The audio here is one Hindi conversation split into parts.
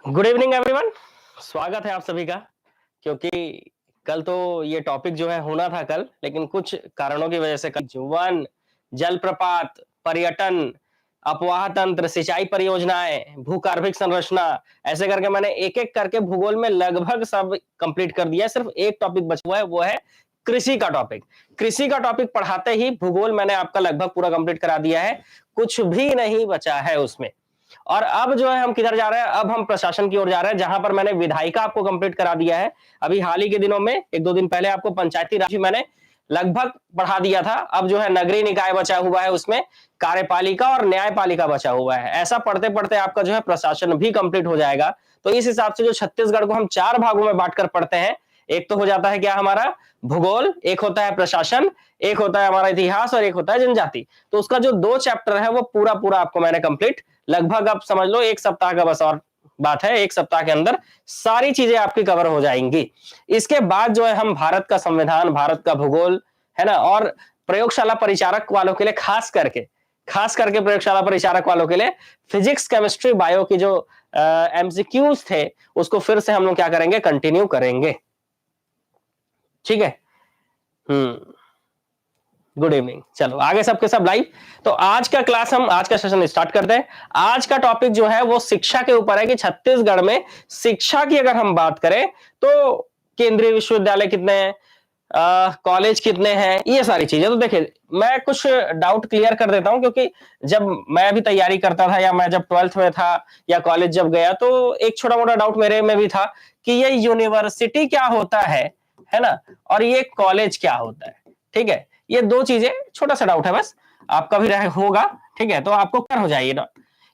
Good evening everyone. स्वागत है आप सभी का। क्योंकि कल तो ये टॉपिक जो है होना था कल, लेकिन कुछ कारणों की वजह से कल वन, जलप्रपात, पर्यटन, अपवाह तंत्र, सिंचाई परियोजनाएं, भूगर्भिक संरचना, ऐसे करके मैंने एक एक करके भूगोल में लगभग सब कंप्लीट कर दिया। सिर्फ एक टॉपिक बचा हुआ है, वो है कृषि का टॉपिक। कृषि का टॉपिक पढ़ाते ही भूगोल मैंने आपका लगभग पूरा कंप्लीट करा दिया है, कुछ भी नहीं बचा है उसमें। और अब जो है हम किधर जा रहे हैं, अब हम प्रशासन की ओर जा रहे हैं, जहां पर मैंने विधायिका आपको कंप्लीट करा दिया है। अभी हाल ही के दिनों में, एक दो दिन पहले आपको पंचायती राज मैंने लगभग पढ़ा दिया था। अब जो है नगरीय निकाय बचा हुआ है, उसमें कार्यपालिका और न्यायपालिका बचा हुआ है। ऐसा पढ़ते पढ़ते आपका जो है प्रशासन भी कंप्लीट हो जाएगा। तो इस हिसाब से जो छत्तीसगढ़ को हम चार भागों में बांटकर पढ़ते हैं, एक तो हो जाता है क्या हमारा भूगोल, एक होता है प्रशासन, एक होता है हमारा इतिहास और एक होता है जनजाति। तो उसका जो दो चैप्टर है वो पूरा पूरा आपको मैंने कंप्लीट, लगभग आप समझ लो एक सप्ताह का बस और बात है, एक सप्ताह के अंदर सारी चीजें आपकी कवर हो जाएंगी। इसके बाद जो है हम भारत का संविधान, भारत का भूगोल, है ना, और प्रयोगशाला परिचारक वालों के लिए खास करके प्रयोगशाला परिचारक वालों के लिए फिजिक्स, केमिस्ट्री, बायो की जो एमसीक्यूज थे उसको फिर से हम लोग क्या करेंगे, कंटिन्यू करेंगे। ठीक है। Good evening. चलो आगे सबके सब लाइव। तो आज का क्लास, हम आज का सेशन स्टार्ट करते हैं। आज का टॉपिक जो है वो शिक्षा के ऊपर है कि छत्तीसगढ़ में शिक्षा की अगर हम बात करें तो केंद्रीय विश्वविद्यालय कितने हैं, कॉलेज कितने हैं, ये सारी चीजें। तो देखिए मैं कुछ डाउट क्लियर कर देता हूं, क्योंकि जब मैं भी तैयारी करता था या मैं जब 12th में था या कॉलेज जब गया, तो एक छोटा मोटा डाउट मेरे में भी था कि ये यूनिवर्सिटी क्या होता है ना, और ये कॉलेज क्या होता है। ठीक है, ये दो चीजें, छोटा सा डाउट है बस, आपका भी होगा। ठीक है, तो आपको क्या हो जाएगा,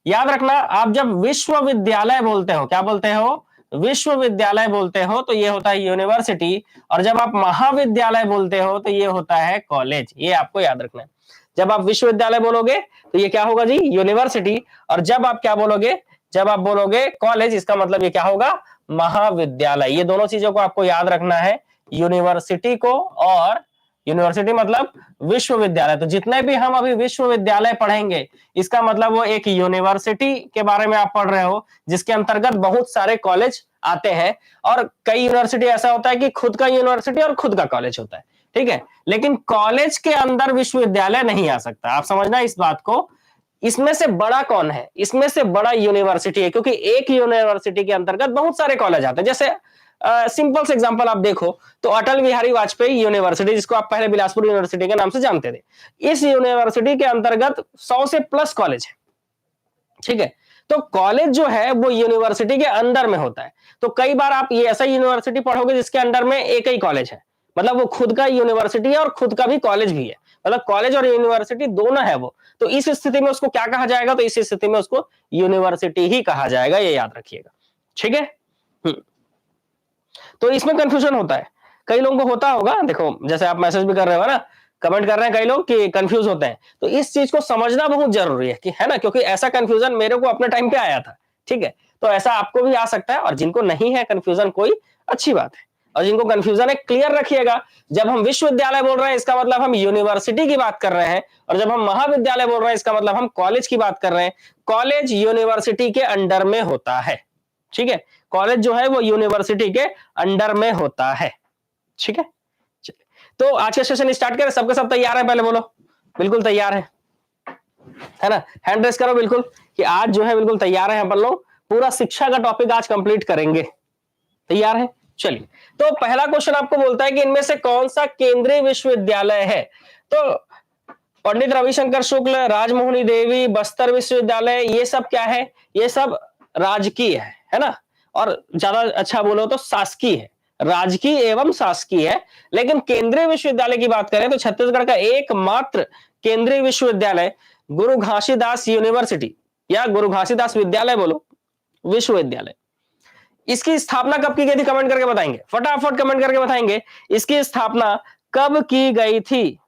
याद रखना, आप जब विश्वविद्यालय बोलते हो, क्या बोलते हो, विश्वविद्यालय बोलते हो, तो ये होता है यूनिवर्सिटी। और जब आप महाविद्यालय बोलते हो तो ये होता है कॉलेज। ये आपको याद रखना है। जब आप विश्वविद्यालय बोलोगे तो ये क्या होगा जी, यूनिवर्सिटी। और जब आप क्या बोलोगे, जब आप बोलोगे कॉलेज, इसका मतलब ये क्या होगा, महाविद्यालय। ये दोनों चीजों को आपको याद रखना है, यूनिवर्सिटी को और यूनिवर्सिटी मतलब विश्वविद्यालय। तो जितने भी हम अभी विश्वविद्यालय पढ़ेंगे, इसका मतलब वो एक यूनिवर्सिटी के बारे में आप पढ़ रहे हो, जिसके अंतर्गत बहुत सारे कॉलेज आते हैं। और कई यूनिवर्सिटी ऐसा होता है कि खुद का यूनिवर्सिटी और खुद का कॉलेज होता है। ठीक है, लेकिन कॉलेज के अंदर विश्वविद्यालय नहीं आ सकता, आप समझना इस बात को। इसमें से बड़ा कौन है, इसमें से बड़ा यूनिवर्सिटी है, क्योंकि एक यूनिवर्सिटी के अंतर्गत बहुत सारे कॉलेज आते हैं। जैसे सिंपल से एग्जांपल आप देखो तो अटल बिहारी वाजपेयी यूनिवर्सिटी, जिसको आप पहले बिलासपुर यूनिवर्सिटी के नाम से जानते थे, इस यूनिवर्सिटी के अंतर्गत 100 से प्लस कॉलेज है। ठीक है, तो कॉलेज जो है वो यूनिवर्सिटी के अंदर में होता है। तो कई बार आप ये ऐसा यूनिवर्सिटी पढ़ोगे जिसके अंडर में एक ही कॉलेज है, मतलब वो खुद का यूनिवर्सिटी है और खुद का भी कॉलेज भी है, मतलब कॉलेज और यूनिवर्सिटी दोनों है वो। तो इस स्थिति में उसको क्या कहा जाएगा, तो इस स्थिति में उसको यूनिवर्सिटी ही कहा जाएगा, ये याद रखिएगा। ठीक है। तो इसमें कंफ्यूजन होता है, कई लोगों को होता होगा। देखो जैसे आप मैसेज भी कर रहे हो ना, कमेंट कर रहे हैं कई लोग कि कंफ्यूज होते हैं, तो इस चीज को समझना बहुत जरूरी है कि, है ना, क्योंकि ऐसा कंफ्यूजन मेरे को अपने टाइम पे आया था। ठीक है, तो ऐसा आपको भी आ सकता है, और जिनको नहीं है कंफ्यूजन कोई अच्छी बात है, और जिनको कंफ्यूजन है क्लियर रखिएगा। जब हम विश्वविद्यालय बोल रहे हैं इसका मतलब हम यूनिवर्सिटी की बात कर रहे हैं, और जब हम महाविद्यालय बोल रहे हैं इसका मतलब हम कॉलेज की बात कर रहे हैं। कॉलेज यूनिवर्सिटी के अंडर में होता है। ठीक है, कॉलेज जो है वो यूनिवर्सिटी के अंडर में होता है। ठीक है, तो आज का सेशन स्टार्ट करें। सबके सब तैयार है, पहले बोलो बिल्कुल तैयार है ना, हैंड रेस करो बिल्कुल कि आज जो है बिल्कुल तैयार है। अपन लोग पूरा शिक्षा का टॉपिक आज कंप्लीट करेंगे, तैयार है। चलिए, तो पहला क्वेश्चन आपको बोलता है कि इनमें से कौन सा केंद्रीय विश्वविद्यालय है। तो पंडित रविशंकर शुक्ल, राजमोहनी देवी, बस्तर विश्वविद्यालय, ये सब क्या है, ये सब राजकीय है ना, और ज्यादा अच्छा बोलो तो शासकीय है, राजकीय एवं शासकीय है। लेकिन केंद्रीय विश्वविद्यालय की बात करें तो छत्तीसगढ़ का एकमात्र केंद्रीय विश्वविद्यालय गुरु घासीदास यूनिवर्सिटी, या गुरु घासीदास विद्यालय बोलो, विश्वविद्यालय। इसकी स्थापना कब की गई थी, कमेंट करके बताएंगे, फटाफट कमेंट करके बताएंगे इसकी स्थापना कब की गई थी।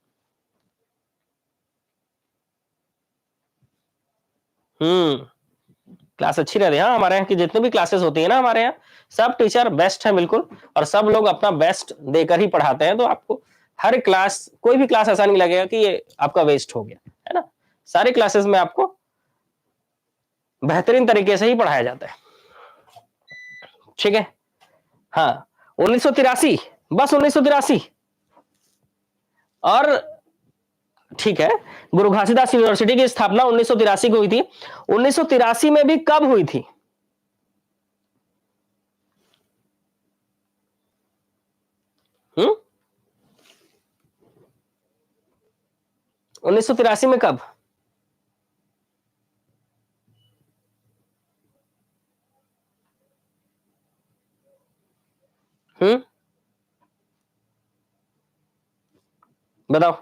क्लास अच्छी रहती है। हाँ, हमारे यहाँ की जितनी भी क्लासेस होती है ना, हमारे यहाँ सब टीचर बेस्ट है बिल्कुल, और सब लोग अपना बेस्ट देकर ही पढ़ाते हैं। तो आपको हर क्लास, कोई भी क्लास ऐसा नहीं लगेगा कि ये आपका वेस्ट हो गया, है ना। सारी क्लासेस में आपको बेहतरीन तरीके से ही पढ़ाया जाता है। ठीक है। हाँ 1983, बस 1983। और ठीक है, गुरु घासीदास यूनिवर्सिटी की स्थापना 1983 को हुई थी। 1983 में भी कब हुई थी? हम्म 1983 में कब? बताओ।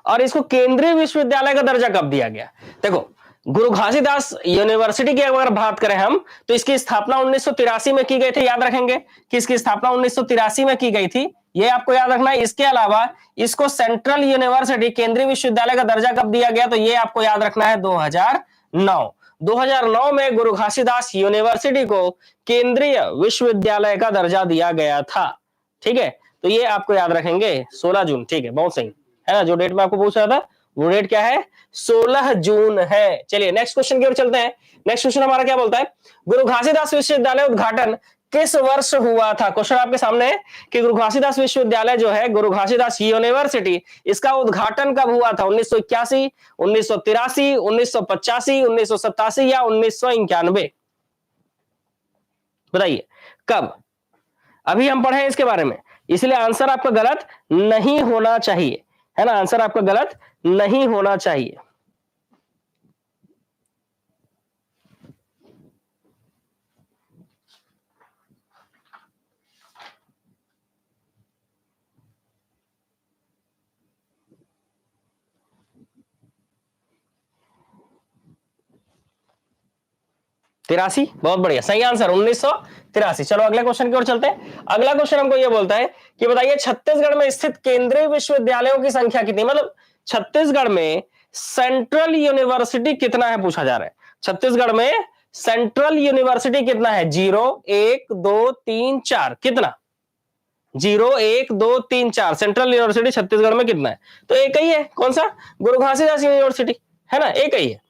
और इसको केंद्रीय विश्वविद्यालय का दर्जा कब दिया गया? देखो, गुरु घासीदास यूनिवर्सिटी की अगर बात करें हम, तो इसकी स्थापना 1983 में की गई थी, याद रखेंगे कि इसकी स्थापना 1983 में की गई थी, ये आपको याद रखना है। इसके अलावा इसको सेंट्रल यूनिवर्सिटी, केंद्रीय विश्वविद्यालय का दर्जा कब दिया गया, तो ये आपको याद रखना है 2009। 2009 में गुरु घासीदास यूनिवर्सिटी को केंद्रीय विश्वविद्यालय का दर्जा दिया गया था। ठीक है, तो ये आपको याद रखेंगे 16 जून। ठीक है, बहुत सही है ना, जो डेट में आपको पूछ रहा था वो डेट क्या है, 16 जून है। चलिए नेक्स्ट क्वेश्चन की ओर चलते हैं। नेक्स्ट क्वेश्चन हमारा क्या बोलता है, गुरु घासीदास विश्वविद्यालय उद्घाटन किस वर्ष हुआ था? क्वेश्चन आपके सामने है कि गुरु घासीदास विश्वविद्यालय जो है, गुरु घासीदास यूनिवर्सिटी, इसका उद्घाटन कब हुआ था? 1981, 1983, 1985, 1987 या 1991? बताइए कब। अभी हम पढ़े इसके बारे में, इसलिए आंसर आपका गलत नहीं होना चाहिए, है ना, आंसर आपका गलत नहीं होना चाहिए। तिरासी, बहुत बढ़िया, सही आंसर 1983। चलो अगले क्वेश्चन की ओर चलते हैं। अगला क्वेश्चन हमको यह बोलता है कि बताइए छत्तीसगढ़ में स्थित केंद्रीय विश्वविद्यालयों की संख्या कितनी, मतलब छत्तीसगढ़ में सेंट्रल यूनिवर्सिटी कितना है पूछा जा रहा है। छत्तीसगढ़ में सेंट्रल यूनिवर्सिटी कितना है? 0, 1, 2, 3, 4, कितना? 0, 1, 2, 3, 4 सेंट्रल यूनिवर्सिटी छत्तीसगढ़ में कितना है? तो एक ही है, कौन सा? गुरु घासीदास यूनिवर्सिटी, है ना, एक ही है।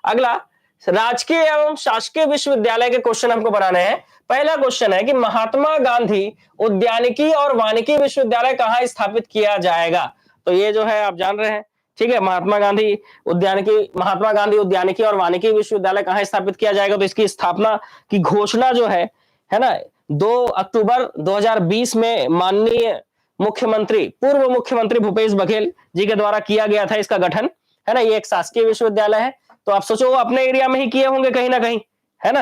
अगला राजकीय एवं शासकीय विश्वविद्यालय के क्वेश्चन हमको बनाने हैं। पहला क्वेश्चन है कि महात्मा गांधी उद्यानिकी और वानिकी विश्वविद्यालय कहां स्थापित किया जाएगा? तो ये जो है आप जान रहे हैं, ठीक है, महात्मा गांधी उद्यानिकी और वानिकी विश्वविद्यालय कहां स्थापित किया जाएगा? तो इसकी स्थापना की घोषणा जो है ना, 2 अक्टूबर 2020 में माननीय मुख्यमंत्री, पूर्व मुख्यमंत्री भूपेश बघेल जी के द्वारा किया गया था इसका गठन, है ना। ये एक शासकीय विश्वविद्यालय है, तो आप सोचो वो अपने एरिया में ही किए होंगे कहीं ना कहीं, है ना।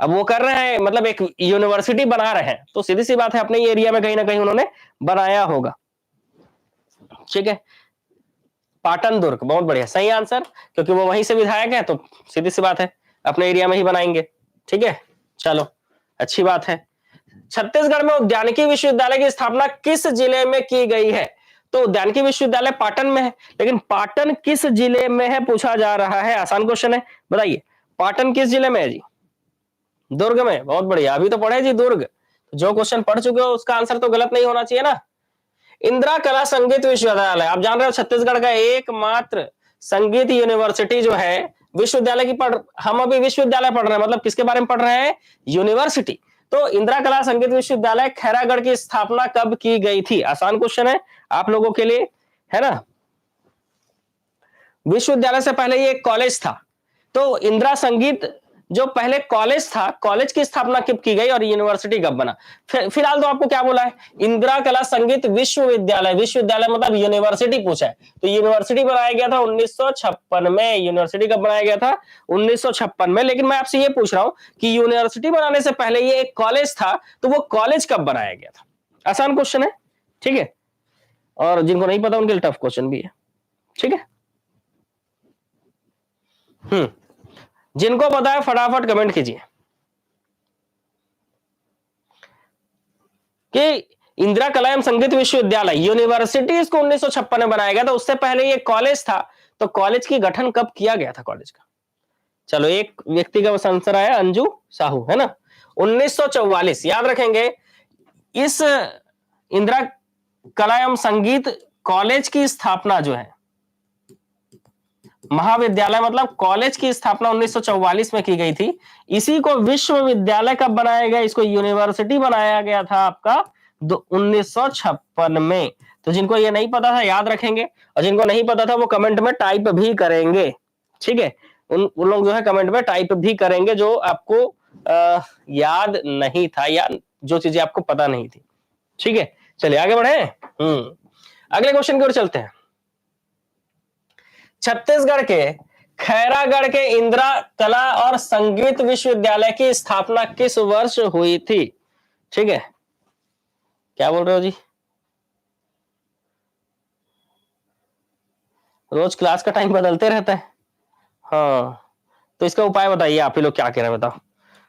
अब वो कर रहे हैं, मतलब एक यूनिवर्सिटी बना रहे हैं, तो सीधी सी बात है अपने एरिया में कहीं ना कहीं उन्होंने बनाया होगा। ठीक है, पाटन दुर्ग, बहुत बढ़िया, सही आंसर, क्योंकि वो वहीं से विधायक है, तो सीधी सी बात है अपने एरिया में ही बनाएंगे। ठीक है, चलो अच्छी बात है। छत्तीसगढ़ में उद्यानिकी विश्वविद्यालय की स्थापना किस जिले में की गई है? तो उद्यानिकी विश्वविद्यालय पाटन में है, लेकिन पाटन किस जिले में है पूछा जा रहा है। आसान क्वेश्चन है, बताइए पाटन किस जिले में है जी? दुर्ग में, बहुत बढ़िया, अभी तो पढ़े जी दुर्ग, जो क्वेश्चन पढ़ चुके हो उसका आंसर तो गलत नहीं होना चाहिए ना। इंदिरा कला संगीत विश्वविद्यालय, आप जान रहे हो छत्तीसगढ़ का एकमात्र संगीत यूनिवर्सिटी जो है, विश्वविद्यालय की हम अभी विश्वविद्यालय पढ़ रहे हैं, मतलब किसके बारे में पढ़ रहे हैं? यूनिवर्सिटी। तो इंदिरा कला संगीत विश्वविद्यालय खैरागढ़ की स्थापना कब की गई थी? आसान क्वेश्चन है आप लोगों के लिए, है ना। विश्वविद्यालय से पहले ये एक कॉलेज था, तो इंदिरा संगीत जो पहले कॉलेज था, कॉलेज की स्थापना कब की गई और यूनिवर्सिटी कब बना? फिलहाल तो आपको क्या बोला है, इंदिरा कला संगीत विश्वविद्यालय, विश्वविद्यालय मतलब यूनिवर्सिटी पूछा है, तो यूनिवर्सिटी बनाया गया था 1956 में। यूनिवर्सिटी कब बनाया गया था? 1956 में। लेकिन मैं आपसे ये पूछ रहा हूं कि यूनिवर्सिटी बनाने से पहले ये एक कॉलेज था, तो वो कॉलेज कब बनाया गया था? आसान क्वेश्चन है, ठीक है, और जिनको नहीं पता उनके लिए टफ क्वेश्चन भी है। ठीक है, जिनको पता है फटाफट कमेंट कीजिए कि इंदिरा कला एवं संगीत विश्वविद्यालय यूनिवर्सिटी इसको 1956 में बनाया गया था, उससे पहले ये कॉलेज था, तो कॉलेज की गठन कब किया गया था कॉलेज का? चलो एक व्यक्ति का आंसर आया, अंजू साहू, है ना, 1944। याद रखेंगे, इस इंदिरा कला एवं संगीत कॉलेज की स्थापना जो है महाविद्यालय मतलब कॉलेज की स्थापना 1944 में की गई थी। इसी को विश्वविद्यालय कब बनाया गया, इसको यूनिवर्सिटी बनाया गया था आपका 1956 में। तो जिनको ये नहीं पता था याद रखेंगे, और जिनको नहीं पता था वो कमेंट में टाइप भी करेंगे, ठीक है। उन लोग जो है कमेंट में टाइप भी करेंगे जो आपको याद नहीं था या जो चीजें आपको पता नहीं थी, ठीक है। चलिए आगे बढ़े। अगले क्वेश्चन की ओर चलते हैं। छत्तीसगढ़ के खैरागढ़ के इंदिरा कला और संगीत विश्वविद्यालय की स्थापना किस वर्ष हुई थी, ठीक है। क्या बोल रहे हो जी, रोज क्लास का टाइम बदलते रहता है। हाँ, तो इसका उपाय बताइए, आप ही लोग क्या कह रहे हैं बताओ।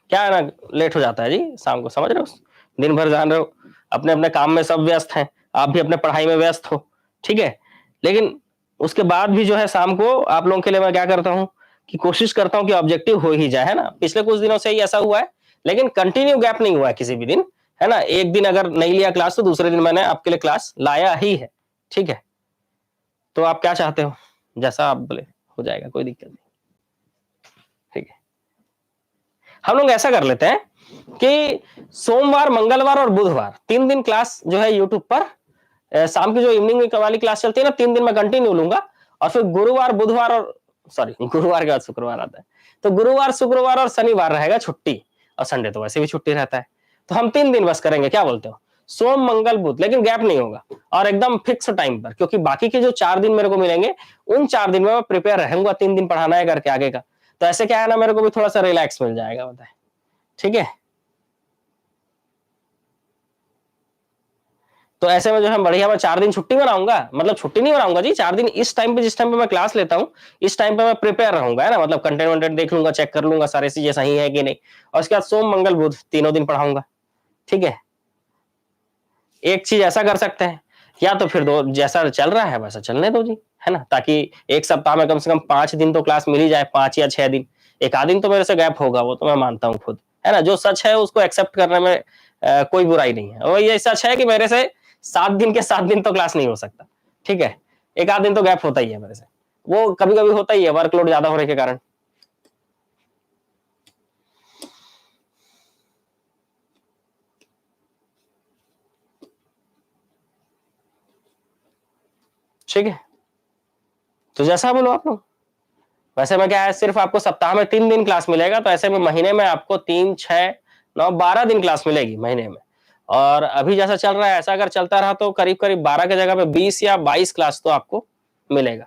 क्या है ना, लेट हो जाता है जी शाम को, समझ रहे हो, दिन भर जान रहे हो अपने अपने काम में सब व्यस्त हैं, आप भी अपने पढ़ाई में व्यस्त हो, ठीक है। लेकिन उसके बाद भी जो है शाम को आप लोगों के लिए मैं क्या करता हूँ कि कोशिश करता हूँ कि ऑब्जेक्टिव हो ही जाए, है ना। पिछले कुछ दिनों से ही ऐसा हुआ है, लेकिन कंटिन्यू गैप नहीं हुआ है किसी भी दिन, है ना। एक दिन अगर नहीं लिया क्लास तो दूसरे दिन मैंने आपके लिए क्लास लाया ही है, ठीक है। तो आप क्या चाहते हो, जैसा आप बोले हो जाएगा, कोई दिक्कत नहीं, ठीक है। हम लोग ऐसा कर लेते हैं कि सोमवार, मंगलवार और बुधवार 3 दिन क्लास जो है यूट्यूब पर शाम की जो इवनिंग वाली क्लास चलती है ना, 3 दिन में कंटिन्यू लूंगा। और फिर गुरुवार, बुधवार और सॉरी गुरुवार के बाद शुक्रवार आता है, तो गुरुवार, शुक्रवार और शनिवार रहेगा छुट्टी, और संडे तो वैसे भी छुट्टी रहता है। तो हम 3 दिन बस करेंगे, क्या बोलते हो, सोम मंगल बुध, लेकिन गैप नहीं होगा और एकदम फिक्स टाइम पर, क्योंकि बाकी के जो 4 दिन मेरे को मिलेंगे उन 4 दिन में मैं प्रिपेयर रहूंगा 3 दिन पढ़ाना है करके आगे का। तो ऐसे क्या है ना, मेरे को भी थोड़ा सा रिलैक्स मिल जाएगा, बताए, ठीक है। तो ऐसे में जो है बढ़िया मैं 4 दिन छुट्टी मनाऊंगा, मतलब छुट्टी नहीं मनाऊंगा जी, 4 दिन इस टाइम पे, जिस टाइम पे मैं क्लास लेता हूँ इस टाइम पे मैं प्रिपेयर रहूंगा, है ना। मतलब कंटेंट वंटेंट देख लूंगा, चेक कर लूंगा सारे चीजें सही है कि नहीं, और उसके बाद सोम मंगल बुध तीनों दिन पढ़ाऊंगा, ठीक है। एक चीज ऐसा कर सकते हैं, या तो फिर दो जैसा चल रहा है वैसा चलने दो जी, है ना, ताकि एक सप्ताह में कम से कम 5 दिन तो क्लास मिल ही जाए, 5 या 6 दिन। एक आध दिन तो मेरे से गैप होगा, वो तो मैं मानता हूँ खुद, है ना। जो सच है उसको एक्सेप्ट करने में कोई बुराई नहीं है, और ये सच है कि मेरे से 7 दिन के 7 दिन तो क्लास नहीं हो सकता, ठीक है। एक आध दिन तो गैप होता ही है मेरे से, वो कभी कभी होता ही है वर्कलोड ज्यादा होने के कारण। ठीक है, तो जैसा बोलो आप लोग। वैसे में क्या है, सिर्फ आपको सप्ताह में 3 दिन क्लास मिलेगा, तो ऐसे में महीने में आपको 3, 6, 9, 12 दिन क्लास मिलेगी महीने में। और अभी जैसा चल रहा है ऐसा अगर चलता रहा तो करीब करीब 12 की जगह पे 20 या 22 क्लास तो आपको मिलेगा।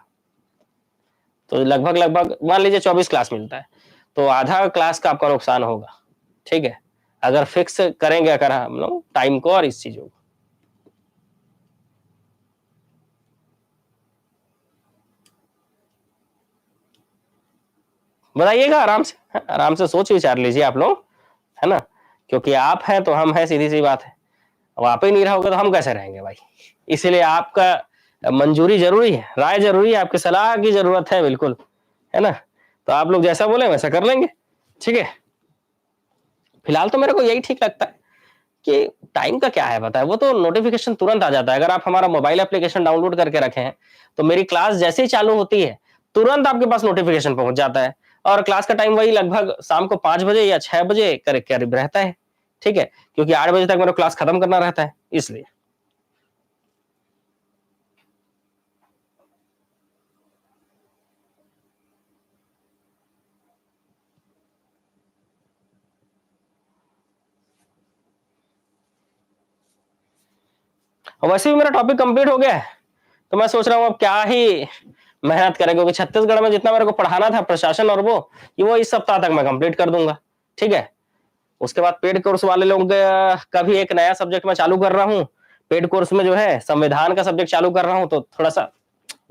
तो लगभग लगभग मान लीजिए 24 क्लास मिलता है, तो आधा क्लास का आपका नुकसान होगा, ठीक है। अगर फिक्स करेंगे अगर हम लोग टाइम को और इस चीजों को। बताइएगा आराम से सोच विचार लीजिए आप लोग, है ना। क्योंकि आप हैं तो हम हैं, सीधी सी बात है। अब आप ही नहीं रहोगे तो हम कैसे रहेंगे भाई। इसीलिए आपका मंजूरी जरूरी है, राय जरूरी है, आपकी सलाह की जरूरत है बिल्कुल, है ना। तो आप लोग जैसा बोले वैसा कर लेंगे, ठीक है। फिलहाल तो मेरे को यही ठीक लगता है कि टाइम का क्या है पता है, वो तो नोटिफिकेशन तुरंत आ जाता है। अगर आप हमारा मोबाइल एप्लीकेशन डाउनलोड करके रखे हैं तो मेरी क्लास जैसे ही चालू होती है तुरंत आपके पास नोटिफिकेशन पहुंच जाता है। और क्लास का टाइम वही लगभग शाम को 5 बजे या 6 बजे करीब करीब रहता है, ठीक है। क्योंकि 8 बजे तक मेरा क्लास खत्म करना रहता है, इसलिए। और वैसे भी मेरा टॉपिक कंप्लीट हो गया है, तो मैं सोच रहा हूँ अब क्या ही मेहनत करें, क्योंकि छत्तीसगढ़ में जितना मेरे को पढ़ाना था प्रशासन और वो, ये वो इस सप्ताह तक मैं कंप्लीट कर दूंगा, ठीक है। उसके बाद पेड कोर्स वाले लोग का भी एक नया सब्जेक्ट मैं चालू कर रहा हूँ। पेड कोर्स में जो है संविधान का सब्जेक्ट चालू कर रहा हूँ, तो थोड़ा सा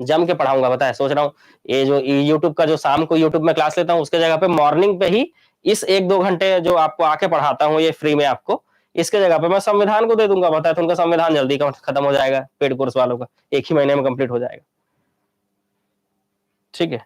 जम के पढ़ाऊंगा, बताए सोच रहा हूँ। ये जो यूट्यूब का जो शाम को यूट्यूब में क्लास लेता हूँ उसके जगह पे मॉर्निंग पे ही इस 1-2 घंटे जो आपको आके पढ़ाता हूँ ये फ्री में आपको, इसके जगह पे मैं संविधान को दे दूंगा, बताए तो उनका संविधान जल्दी खत्म हो जाएगा, पेड कोर्स वालों का 1 ही महीने में कंप्लीट हो जाएगा, ठीक है।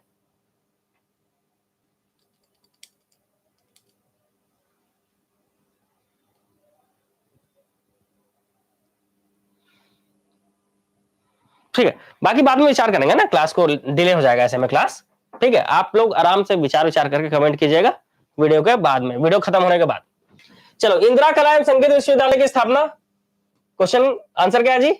ठीक है, बाकी बाद में विचार करेंगे ना, क्लास को डिले हो जाएगा ऐसे में क्लास, ठीक है, आप लोग आराम से विचार विचार करके कमेंट कीजिएगा वीडियो के बाद में, वीडियो खत्म होने के बाद। चलो, इंदिरा कला एवं संगीत विश्वविद्यालय की स्थापना, क्वेश्चन आंसर क्या है जी?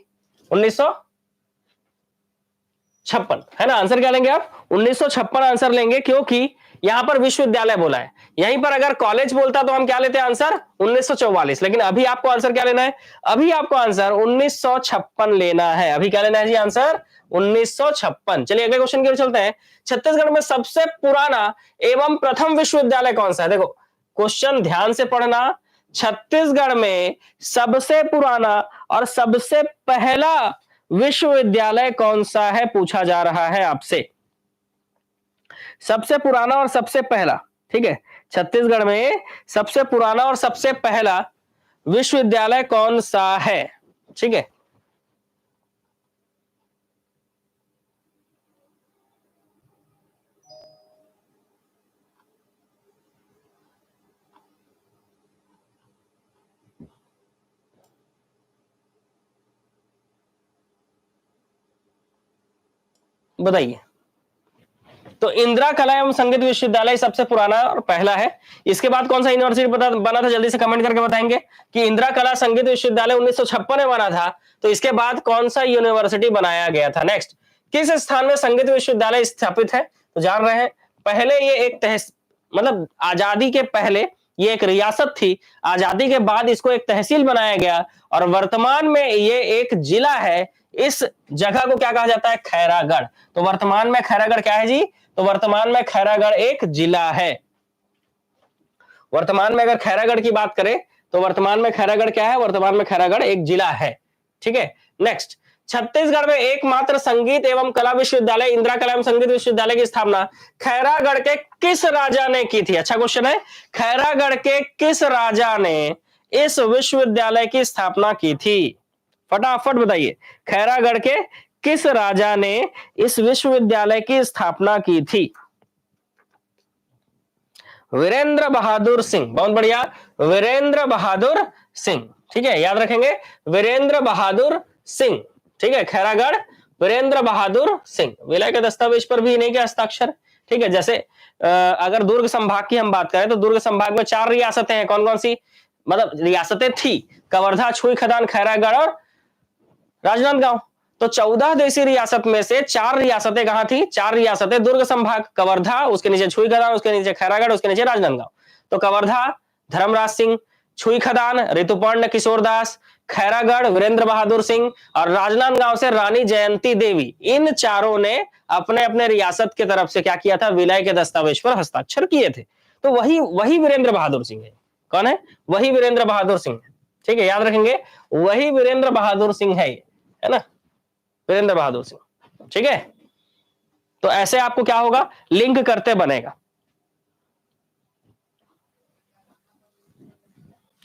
1956 है ना। आंसर क्या लेंगे आप? 1956 आंसर लेंगे, क्योंकि यहां पर विश्वविद्यालय बोला है। यहीं पर अगर कॉलेज बोलता तो हम क्या लेते हैं आंसर? 1944। लेकिन अभी आपको आंसर क्या लेना है? अभी आपको आंसर 1956 लेना है। अभी क्या लेना है जी? आंसर 1956। चलिए अगले क्वेश्चन की ओर चलते हैं। छत्तीसगढ़ में सबसे पुराना एवं प्रथम विश्वविद्यालय कौन सा है? देखो क्वेश्चन ध्यान से पढ़ना। छत्तीसगढ़ में सबसे पुराना और सबसे पहला विश्वविद्यालय कौन सा है, पूछा जा रहा है आपसे। सबसे पुराना और सबसे पहला, ठीक है, छत्तीसगढ़ में सबसे पुराना और सबसे पहला विश्वविद्यालय कौन सा है? ठीक है, बताइए। तो इंदिरा कला एवं संगीत विश्वविद्यालय सबसे पुराना और पहला है। इसके बाद कौन सा यूनिवर्सिटी बना था, जल्दी से कमेंट करके बताएंगे कि इंदिरा कला संगीत विश्वविद्यालय 1956 में बना था, तो इसके बाद कौन सा यूनिवर्सिटी बनाया गया था? नेक्स्ट, किस स्थान में संगीत विश्वविद्यालय स्थापित है? तो जान रहे हैं, पहले ये एक मतलब आजादी के पहले ये एक रियासत थी, आजादी के बाद इसको एक तहसील बनाया गया और वर्तमान में ये एक जिला है। इस जगह को क्या कहा जाता है? खैरागढ़। तो वर्तमान में खैरागढ़ क्या है जी? तो वर्तमान में खैरागढ़ एक जिला है। वर्तमान में अगर खैरागढ़ की बात करें तो वर्तमान में खैरागढ़ क्या है? वर्तमान में खैरागढ़ एक जिला है। ठीक है, नेक्स्ट, छत्तीसगढ़ में एकमात्र संगीत एवं कला विश्वविद्यालय इंदिरा कला एवं संगीत विश्वविद्यालय की स्थापना खैरागढ़ के किस राजा ने की थी? अच्छा क्वेश्चन है, खैरागढ़ के किस राजा ने इस विश्वविद्यालय की स्थापना की थी? फटाफट बताइए, खैरागढ़ के किस राजा ने इस विश्वविद्यालय की स्थापना की थी? वीरेंद्र बहादुर सिंह। बहुत बढ़िया, वीरेंद्र बहादुर सिंह। ठीक है, याद रखेंगे, वीरेंद्र बहादुर सिंह। ठीक है, खैरागढ़ वीरेंद्र बहादुर सिंह। विलय के दस्तावेज पर भी इन्हीं के हस्ताक्षर। ठीक है, जैसे अगर दुर्ग संभाग की हम बात करें तो दुर्ग संभाग में 4 रियासतें हैं। कौन कौन सी? मतलब रियासतें थी, कवर्धा, छुई खदान, खैरागढ़ और राजनांदगांव। तो 14 देशी रियासत में से 4 रियासतें कहां थी? 4 रियासतें दुर्ग संभाग, कवर्धा, उसके नीचे छुई खदान, उसके नीचे खैरागढ़, उसके नीचे राजनांदगांव। तो कवर्धा धर्मराज सिंह, छुई खदान ऋतुपर्ण किशोर दास, खैरागढ़ वीरेंद्र बहादुर सिंह और राजनांदगांव से रानी जयंती देवी। इन चारों ने अपने अपने रियासत के तरफ से क्या किया था? विलय के दस्तावेज पर हस्ताक्षर किए थे। तो वही वीरेंद्र बहादुर सिंह है। कौन है? वही वीरेंद्र बहादुर सिंह है। ठीक है, याद रखेंगे, वही वीरेंद्र बहादुर सिंह है ना, वीरेंद्र बहादुर सिंह। ठीक है, तो ऐसे आपको क्या होगा? लिंक करते बनेगा।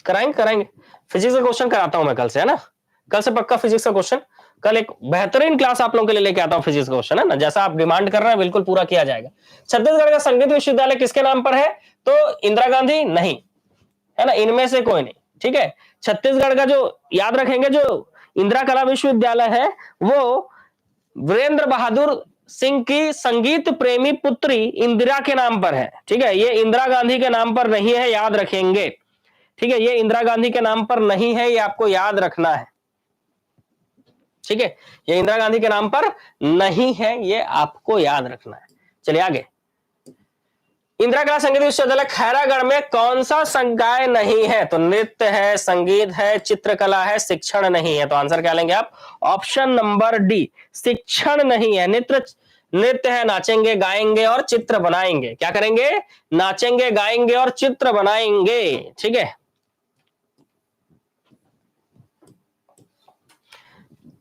कराएंगे फिजिक्स का क्वेश्चन कराता हूं मैं कल से, है ना। कल से पक्का फिजिक्स का क्वेश्चन, कल एक बेहतरीन क्लास आप लोगों के लिए लेके आता हूं फिजिक्स का क्वेश्चन, है ना। जैसा आप डिमांड कर रहे हैं बिल्कुल पूरा किया जाएगा। छत्तीसगढ़ का संगीत विश्वविद्यालय किसके नाम पर है? तो इंदिरा गांधी नहीं, है ना, इनमें से कोई नहीं। ठीक है, छत्तीसगढ़ का जो याद रखेंगे, जो इंदिरा कला विश्वविद्यालय है वो वीरेंद्र बहादुर सिंह की संगीत प्रेमी पुत्री इंदिरा के नाम पर है। ठीक है, ये इंदिरा गांधी के नाम पर नहीं है, याद रखेंगे। ठीक है, ये इंदिरा गांधी के नाम पर नहीं है, ये आपको याद रखना है। ठीक है, ये इंदिरा गांधी के नाम पर नहीं है, ये आपको याद रखना है। चलिए आगे, इंदिरा कला संगीत विश्वविद्यालय खैरागढ़ में कौन सा संकाय नहीं है? तो नृत्य है, संगीत है, चित्रकला है, शिक्षण नहीं है। तो आंसर क्या लेंगे आप? ऑप्शन नंबर डी, शिक्षण नहीं है। नृत्य है, नाचेंगे, गाएंगे और चित्र बनाएंगे। क्या करेंगे? नाचेंगे, गाएंगे और चित्र बनाएंगे। ठीक है,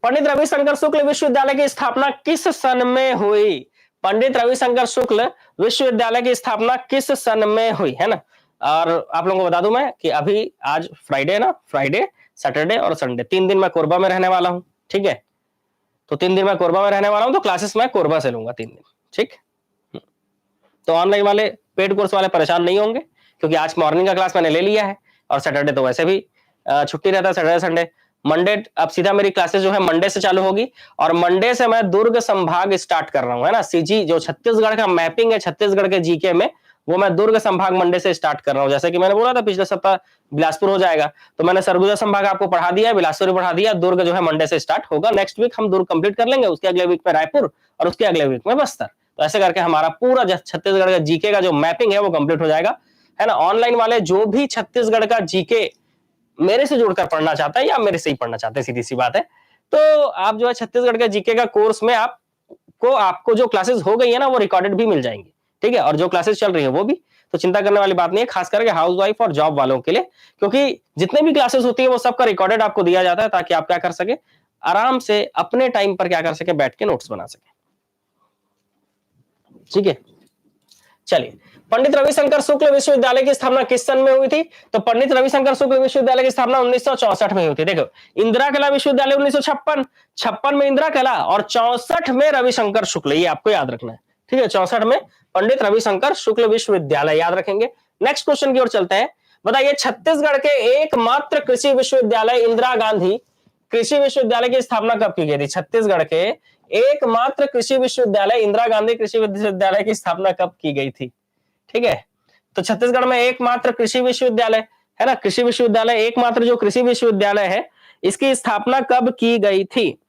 पंडित रविशंकर शुक्ल विश्वविद्यालय की स्थापना किस सन में हुई? पंडित रविशंकर शुक्ल विश्वविद्यालय की स्थापना किस सन में हुई, है ना। और आप लोगों को बता दूं मैं कि अभी आज फ्राइडे ना, फ्राइडे, सैटरडे और संडे 3 दिन मैं कोरबा में रहने वाला हूं। ठीक है, तो 3 दिन मैं कोरबा में रहने वाला हूं, तो क्लासेस मैं कोरबा से लूंगा 3 दिन। ठीक, तो ऑनलाइन वाले पेड कोर्स वाले परेशान नहीं होंगे, क्योंकि आज मॉर्निंग का क्लास मैंने ले लिया है और सैटरडे तो वैसे भी छुट्टी रहता है, सैटरडे संडे। मंडे, अब सीधा मेरी क्लासेस जो है मंडे से चालू होगी और मंडे से मैं दुर्ग संभाग स्टार्ट कर रहा हूं, है ना। सीजी जो छत्तीसगढ़ का मैपिंग है छत्तीसगढ़ के जीके में, वो मैं दुर्ग संभाग मंडे से स्टार्ट कर रहा हूं। जैसे कि मैंने बोला था पिछले सप्ताह बिलासपुर हो जाएगा, तो मैंने सरगुजा संभाग आपको पढ़ा दिया, बिलासपुर भी पढ़ा दिया, दुर्ग जो है मंडे से स्टार्ट होगा। नेक्स्ट वीक हम दुर्ग कंप्लीट कर लेंगे, उसके अगले वीक में रायपुर और उसके अगले वीक में बस्तर। तो ऐसे करके हमारा पूरा छत्तीसगढ़ का जीके का जो मैपिंग है वो कंप्लीट हो जाएगा, है ना। ऑनलाइन वाले जो भी छत्तीसगढ़ का जीके मेरे से जुड़कर पढ़ना चाहता है या मेरे से ही पढ़ना चाहते हैं, सीधी सी बात है, तो आप जो है छत्तीसगढ़ के जीके का कोर्स में आपको जो क्लासेस हो गई है ना वो रिकॉर्डेड भी मिल जाएंगी, ठीक है। और जो क्लासेस चल रही है वो भी, तो चिंता करने वाली बात नहीं है, खास करके हाउस वाइफ और जॉब वालों के लिए, क्योंकि जितने भी क्लासेस होती है वो सबका रिकॉर्डेड आपको दिया जाता है, ताकि आप क्या कर सके, आराम से अपने टाइम पर क्या कर सके, बैठ के नोट्स बना सके, ठीक है। चलिए, पंडित रविशंकर शुक्ल विश्वविद्यालय की स्थापना किस सन में हुई थी? तो पंडित रविशंकर शुक्ल विश्वविद्यालय की स्थापना 1964 में हुई थी। देखो, इंदिरा कला विश्वविद्यालय 1956 में इंदिरा कला, और 64 में रविशंकर शुक्ल, ये आपको याद रखना है, ठीक है। 64 में पंडित रविशंकर शुक्ल विश्वविद्यालय याद रखेंगे। नेक्स्ट क्वेश्चन की ओर चलते हैं। बताइए, छत्तीसगढ़ के एकमात्र कृषि विश्वविद्यालय इंदिरा गांधी कृषि विश्वविद्यालय की स्थापना कब की गई थी? छत्तीसगढ़ के एकमात्र कृषि विश्वविद्यालय इंदिरा गांधी कृषि विश्वविद्यालय की स्थापना कब की गई थी? ठीक है, तो छत्तीसगढ़ में एकमात्र कृषि विश्वविद्यालय है ना, कृषि विश्वविद्यालय, एकमात्र जो कृषि विश्वविद्यालय है, इसकी स्थापना कब की गई थी?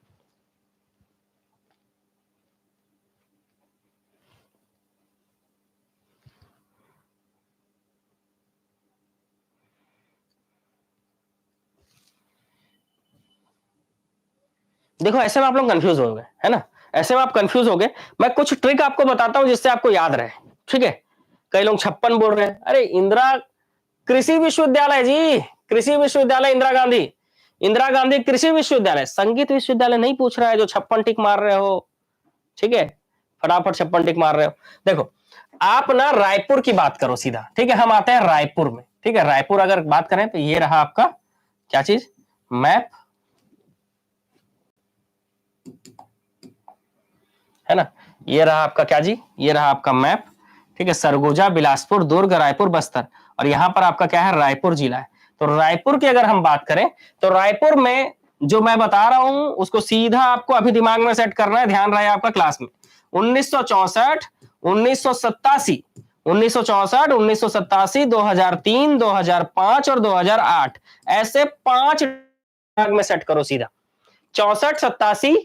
देखो, ऐसे में आप लोग कंफ्यूज हो गए, है ना, ऐसे में आप कंफ्यूज हो गए। मैं कुछ ट्रिक आपको बताता हूं जिससे आपको याद रहे, ठीक है। कई लोग 56 बोल रहे हैं, अरे इंदिरा कृषि विश्वविद्यालय जी, कृषि विश्वविद्यालय इंदिरा गांधी कृषि विश्वविद्यालय, संगीत विश्वविद्यालय नहीं पूछ रहा है जो 56 टिक मार रहे हो, ठीक है, फटाफट 56 टिक मार रहे हो। देखो, आप ना रायपुर की बात करो सीधा, ठीक है। हम आते हैं रायपुर में, ठीक है। रायपुर अगर बात करें तो ये रहा आपका क्या चीज, मैप, है ना। ये रहा आपका क्या जी, ये रहा आपका मैप, ठीक है। सरगुजा, बिलासपुर, दुर्ग, रायपुर, बस्तर, और यहां पर आपका क्या है, रायपुर जिला है। तो रायपुर की अगर हम बात करें तो रायपुर में जो मैं बता रहा हूं उसको सीधा आपको अभी दिमाग में सेट करना है, ध्यान रहे आपका क्लास में। 1964, 1987, 1964, 1987, 2003, 2005 और 2008, ऐसे 5 दिमाग में सेट करो सीधा। 64, 87,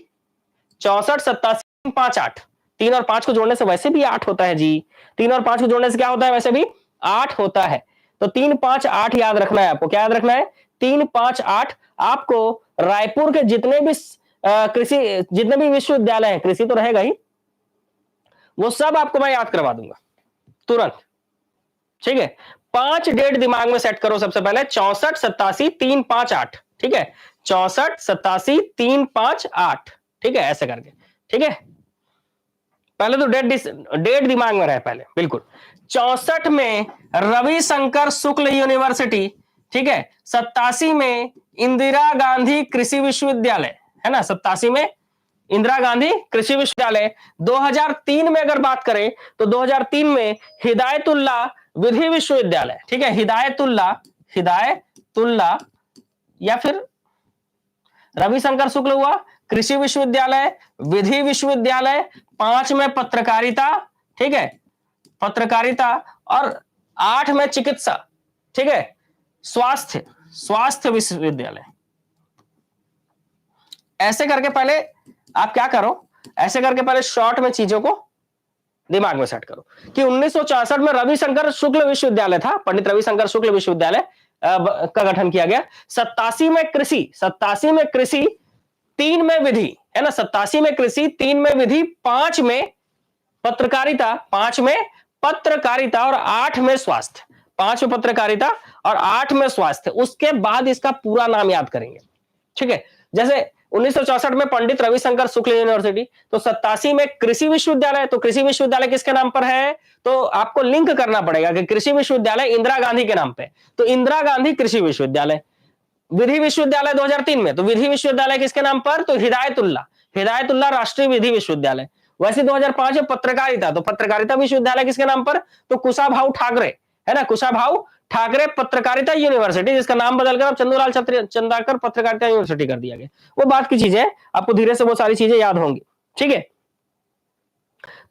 64, 87, 5, 8, 3 और 5 को जोड़ने से वैसे भी 8 होता है जी, 3 और 5 को जोड़ने से क्या होता है, वैसे भी 8 होता है। तो 3, 5, 8 याद रखना है आपको। क्या याद रखना है? 3, 5, 8। आपको रायपुर के जितने भी जितने भी विश्वविद्यालय हैं, कृषि तो रहेगा ही, वो सब आपको मैं याद करवा दूंगा तुरंत, ठीक है। 5 डेट दिमाग में सेट करो सबसे पहले, 64, 87, 3, 5, 8, ठीक है। 64, 87, 3, 5, 8, ठीक है, ऐसे करके, ठीक है। पहले तो डेट दिमाग में रहे पहले, बिल्कुल। 64 में रविशंकर शुक्ल यूनिवर्सिटी, ठीक है। 87 में इंदिरा गांधी कृषि विश्वविद्यालय, है ना, 87 में इंदिरा गांधी कृषि विश्वविद्यालय। 2003 में अगर बात करें तो 2003 में हिदायतुल्लाह विधि विश्वविद्यालय, ठीक है। हिदायतुल्लाह या फिर रविशंकर शुक्ल हुआ, कृषि विश्वविद्यालय, विधि विश्वविद्यालय। 5 में पत्रकारिता, ठीक है, पत्रकारिता, और 8 में चिकित्सा, ठीक है, स्वास्थ्य विश्वविद्यालय। ऐसे करके पहले आप क्या करो, ऐसे करके पहले शॉर्ट में चीजों को दिमाग में सेट करो कि 1964 में रविशंकर शुक्ल विश्वविद्यालय था, पंडित रविशंकर शुक्ल विश्वविद्यालय का गठन किया गया। 87 में कृषि, 87 में कृषि, 3 में विधि, है ना, 87 में कृषि, 3 में विधि, 5 में पत्रकारिता, 5 में पत्रकारिता और 8 में स्वास्थ्य, 5 में पत्रकारिता और 8 में स्वास्थ्य। उसके बाद इसका पूरा नाम याद करेंगे, ठीक है। जैसे 1964 में पंडित रविशंकर शुक्ल यूनिवर्सिटी, तो 87 में कृषि विश्वविद्यालय, तो कृषि विश्वविद्यालय किसके नाम पर है? तो आपको लिंक करना पड़ेगा कि कृषि विश्वविद्यालय इंदिरा गांधी के नाम पे, तो इंदिरा गांधी कृषि विश्वविद्यालय। विधि विश्वविद्यालय 2003 में, तो विधि विश्वविद्यालय किसके नाम पर? तो हिदायतुल्लाह राष्ट्रीय विधि विश्वविद्यालय। वैसे 2005 में पत्रकारिता, तो पत्रकारिता विश्वविद्यालय किसके नाम पर? तो कुशाभाऊ ठाकरे, है ना, कुशाभाऊ ठाकरे पत्रकारिता यूनिवर्सिटी, जिसका नाम बदलकर अब चंदूलाल चंद्राकर पत्रकारिता यूनिवर्सिटी कर दिया गया। वो बात की चीजें है, आपको धीरे से वो सारी चीजें याद होंगी, ठीक है।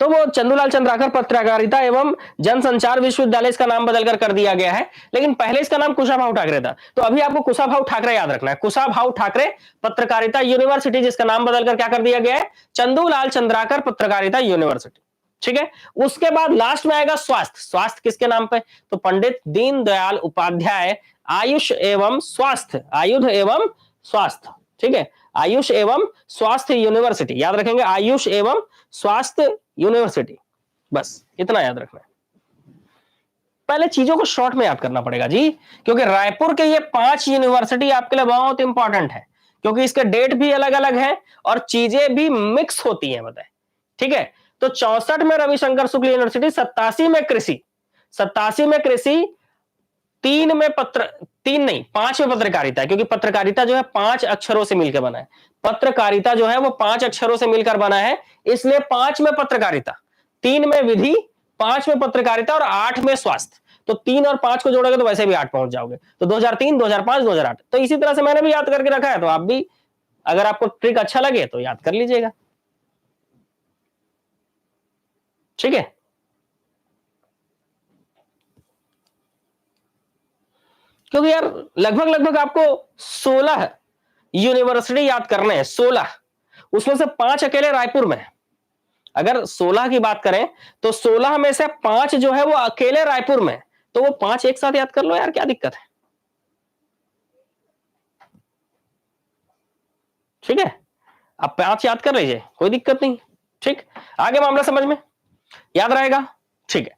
तो वो चंदूलाल चंद्राकर पत्रकारिता एवं जनसंचार विश्वविद्यालय इसका नाम बदलकर कर दिया गया है, लेकिन पहले इसका नाम कुशाभाऊ ठाकरे था। तो अभी आपको कुशाभाऊ ठाकरे याद रखना है, कुशाभाऊ ठाकरे पत्रकारिता यूनिवर्सिटी, जिसका नाम बदलकर क्या कर दिया गया है, चंदूलाल चंद्राकर पत्रकारिता यूनिवर्सिटी, ठीक है। उसके बाद लास्ट में आएगा स्वास्थ्य। स्वास्थ्य किसके नाम पे, तो पंडित दीनदयाल उपाध्याय आयुष एवं स्वास्थ्य, आयुध एवं स्वास्थ्य, ठीक है, आयुष एवं स्वास्थ्य यूनिवर्सिटी, याद रखेंगे, आयुष एवं स्वास्थ्य यूनिवर्सिटी, बस इतना याद रखना है। पहले चीजों को शॉर्ट में याद करना पड़ेगा जी, क्योंकि रायपुर के ये 5 यूनिवर्सिटी आपके लिए बहुत इंपॉर्टेंट है, क्योंकि इसके डेट भी अलग अलग है और चीजें भी मिक्स होती हैं, बताए, ठीक है। तो 64 में रविशंकर शुक्ल यूनिवर्सिटी, 87 में कृषि, 87 में कृषि, 3 में पत्र, 3 नहीं 5 में पत्रकारिता है, क्योंकि पत्रकारिता जो है 5 अक्षरों से मिलकर बना है, पत्रकारिता जो है वो 5 अक्षरों से मिलकर बना है, इसलिए 5 में पत्रकारिता, 3 में विधि, 5 में पत्रकारिता और 8 में स्वास्थ्य। तो 3 और 5 को जोड़ोगे तो वैसे भी 8 पहुंच जाओगे। तो 2003, 2005, 2008, तो इसी तरह से मैंने भी याद करके रखा है, तो आप भी अगर आपको ट्रिक अच्छा लगे तो याद कर लीजिएगा, ठीक है। क्योंकि यार लगभग लगभग आपको 16 यूनिवर्सिटी याद करने हैं, 16, उसमें से 5 अकेले रायपुर में है। अगर 16 की बात करें तो 16 में से 5 जो है वो अकेले रायपुर में, तो वो 5 एक साथ याद कर लो यार, क्या दिक्कत है, ठीक है। आप 5 याद कर लीजिए, कोई दिक्कत नहीं, ठीक। आगे मामला समझ में याद रहेगा, ठीक है।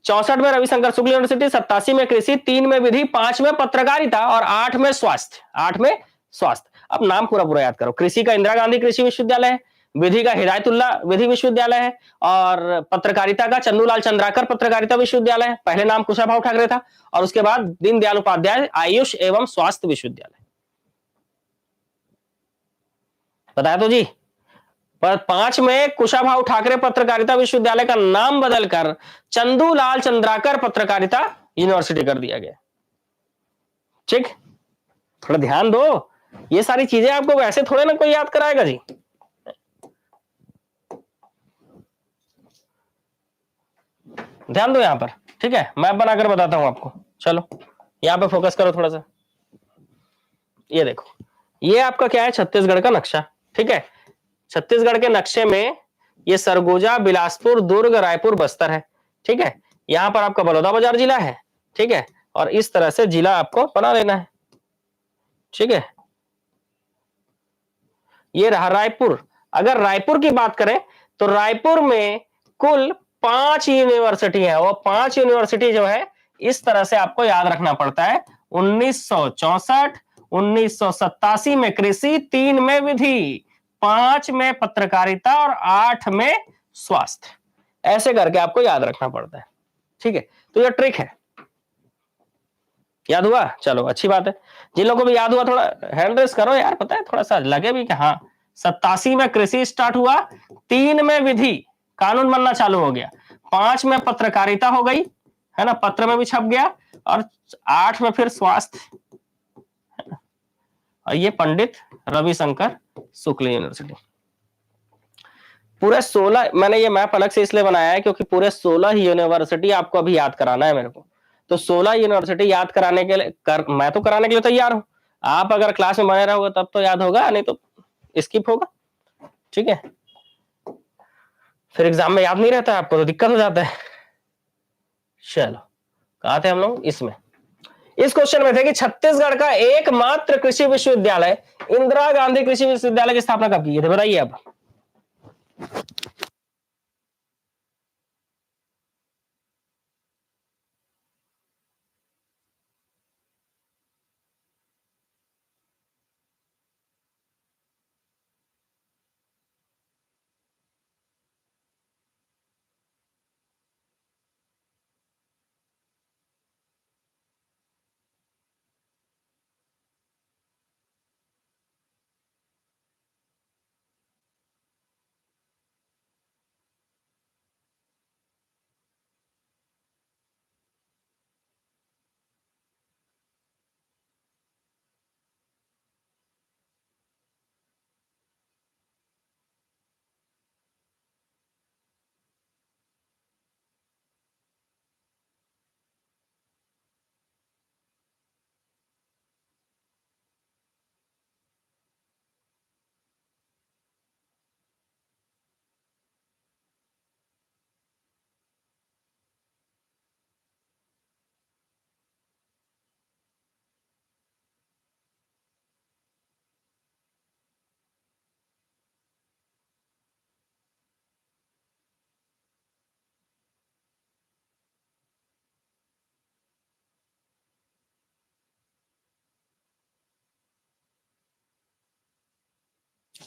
64 में रविशंकर शुक्ल यूनिवर्सिटी, 87 में कृषि, 3 में विधि, 5 में पत्रकारिता और 8 में स्वास्थ्य, 8 में स्वास्थ्य। अब नाम पूरा पूरा याद करो, कृषि का इंदिरा गांधी कृषि विश्वविद्यालय है, विधि का हिदायतुल्ला विधि विश्वविद्यालय है, और पत्रकारिता का चंदूलाल चंद्राकर पत्रकारिता विश्वविद्यालय है। पहले नाम कुशाभाऊ ठाकरे था, और उसके बाद दीनदयाल उपाध्याय आयुष एवं स्वास्थ्य विश्वविद्यालय, बताया तो जी। पर 5 में कुशाभाऊ ठाकरे पत्रकारिता विश्वविद्यालय का नाम बदलकर चंदूलाल चंद्राकर पत्रकारिता यूनिवर्सिटी कर दिया गया, ठीक। थोड़ा ध्यान दो, ये सारी चीजें आपको वैसे थोड़े ना कोई याद कराएगा जी, ध्यान दो यहां पर, ठीक है। मैप बनाकर बताता हूं आपको, चलो यहां पे फोकस करो थोड़ा सा। ये देखो, ये आपका क्या है, छत्तीसगढ़ का नक्शा, ठीक है। छत्तीसगढ़ के नक्शे में ये सरगुजा, बिलासपुर, दुर्ग, रायपुर, बस्तर है, ठीक है। यहां पर आपका बलौदाबाजार जिला है, ठीक है, और इस तरह से जिला आपको बना लेना है, ठीक है। ये रहा रायपुर। अगर रायपुर की बात करें तो रायपुर में कुल 5 यूनिवर्सिटी है, वो 5 यूनिवर्सिटी जो है इस तरह से आपको याद रखना पड़ता है, 1964, 1987 में कृषि, 3 में विधि, 5 में पत्रकारिता और 8 में स्वास्थ्य, ऐसे करके आपको याद रखना पड़ता है, ठीक है। तो ये ट्रिक है, याद हुआ, चलो अच्छी बात है। जिन लोगों को भी याद हुआ थोड़ा हैंड रेस करो यार, पता है थोड़ा सा लगे भी कि हाँ। 87 में कृषि स्टार्ट हुआ, 3 में विधि, कानून बनना चालू हो गया, 5 में पत्रकारिता हो गई, है ना, पत्र में भी छप गया, और 8 में फिर स्वास्थ्य, और ये पंडित रविशंकर शुक्ल यूनिवर्सिटी। पूरे 16, मैंने ये मैप अलग से इसलिए बनाया है क्योंकि पूरे 16 यूनिवर्सिटी आपको अभी याद कराना है मेरे को। तो 16 यूनिवर्सिटी याद कराने के लिए मैं तो कराने के लिए तैयार हूं, आप अगर क्लास में बने रहोगे तब तो याद होगा, नहीं तो स्किप होगा, ठीक है। फिर एग्जाम में याद नहीं रहता है आपको तो दिक्कत हो जाता है। चलो कहा थे हम लोग, इसमें इस क्वेश्चन में थे कि छत्तीसगढ़ का एकमात्र कृषि विश्वविद्यालय इंदिरा गांधी कृषि विश्वविद्यालय की स्थापना कब की थी, बताइए अब।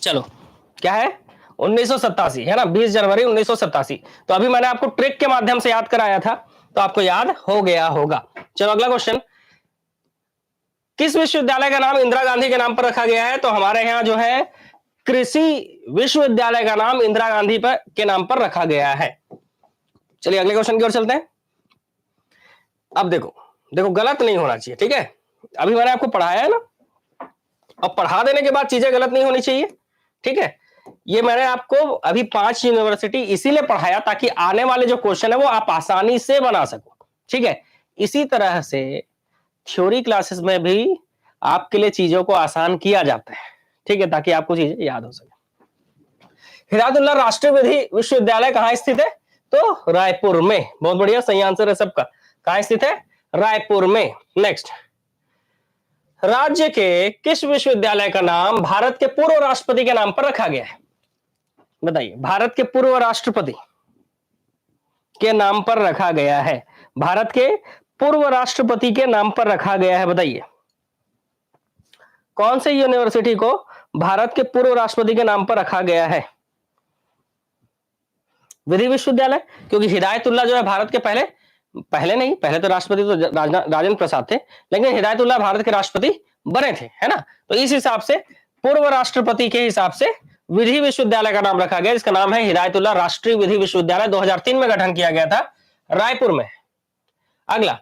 चलो क्या है 1987 है ना, 20 जनवरी 1987। तो अभी मैंने आपको ट्रिक के माध्यम से याद कराया था, तो आपको याद हो गया होगा। चलो अगला क्वेश्चन, किस विश्वविद्यालय का नाम इंदिरा गांधी के नाम पर रखा गया है? तो हमारे यहाँ जो है कृषि विश्वविद्यालय का नाम इंदिरा गांधी पर के नाम पर रखा गया है। चलिए अगले क्वेश्चन की ओर चलते हैं। अब देखो देखो गलत नहीं होना चाहिए, ठीक है। अभी मैंने आपको पढ़ाया है ना, अब पढ़ा देने के बाद चीजें गलत नहीं होनी चाहिए, ठीक है। ये मैंने आपको अभी 5 यूनिवर्सिटी इसीलिए पढ़ाया ताकि आने वाले जो क्वेश्चन है वो आप आसानी से बना सको, ठीक है। इसी तरह से थ्योरी क्लासेस में भी आपके लिए चीजों को आसान किया जाता है, ठीक है, ताकि आपको चीजें याद हो सके। हिदायतुल्लाह राष्ट्रीय विधि विश्वविद्यालय कहां स्थित है? तो रायपुर में। बहुत बढ़िया, सही आंसर है सबका। कहां स्थित है? रायपुर में। नेक्स्ट, राज्य के किस विश्वविद्यालय का नाम भारत के पूर्व राष्ट्रपति के नाम पर रखा गया है? बताइए, भारत के पूर्व राष्ट्रपति के नाम पर रखा गया है, भारत के पूर्व राष्ट्रपति के नाम पर रखा गया है, बताइए कौन से यूनिवर्सिटी को भारत के पूर्व राष्ट्रपति के नाम पर रखा गया है? विधि विश्वविद्यालय, क्योंकि हिदायतुल्लाह जो है भारत के पहले तो राष्ट्रपति तो राजेंद्र प्रसाद थे, लेकिन हिदायतुल्लाह भारत के राष्ट्रपति बने थे, है ना। तो इस हिसाब से पूर्व राष्ट्रपति के हिसाब से विधि विश्वविद्यालय का नाम रखा गया, जिसका नाम है हिदायतुल्लाह राष्ट्रीय विधि विश्वविद्यालय। 2003 में गठन किया गया था रायपुर में। अगला,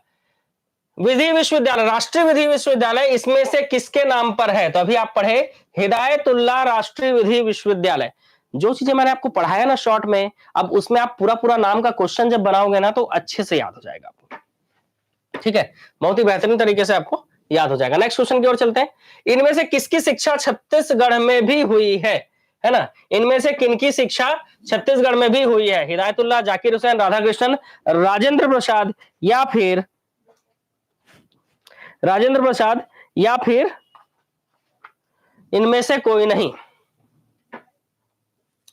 विधि विश्वविद्यालय, राष्ट्रीय विधि विश्वविद्यालय इसमें से किसके नाम पर है? तो अभी आप पढ़े हिदायतुल्लाह राष्ट्रीय विधि विश्वविद्यालय। जो चीजें मैंने आपको पढ़ाया ना शॉर्ट में, अब उसमें आप पूरा पूरा नाम का क्वेश्चन जब बनाओगे ना तो अच्छे से याद हो जाएगा आपको, ठीक है, बहुत ही बेहतरीन तरीके से आपको याद हो जाएगा। नेक्स्ट क्वेश्चन की ओर चलते हैं। इनमें से किसकी शिक्षा छत्तीसगढ़ में भी हुई है ना? इनमें से किनकी शिक्षा छत्तीसगढ़ में भी हुई है? हिदायतुल्लाह, जाकिर हुसैन, राधाकृष्णन, राजेंद्र प्रसाद या फिर इनमें से कोई नहीं।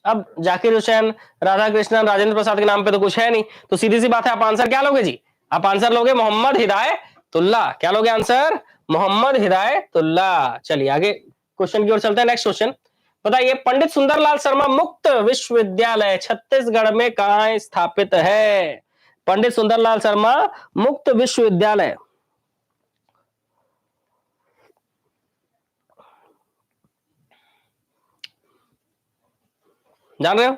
अब जाकिर हुसैन, राधाकृष्णन, राजेंद्र प्रसाद के नाम पे तो कुछ है नहीं, तो सीधी सी बात है, आप आंसर क्या लोगे जी? आप आंसर लोगे मोहम्मद हिदायतुल्लाह। क्या लोगे आंसर? मोहम्मद हिदायतुल्लाह। चलिए आगे क्वेश्चन की ओर चलते हैं। नेक्स्ट क्वेश्चन, बताइए पंडित सुंदरलाल शर्मा मुक्त विश्वविद्यालय छत्तीसगढ़ में कहां स्थापित है? पंडित सुंदरलाल शर्मा मुक्त विश्वविद्यालय जान रहे हो?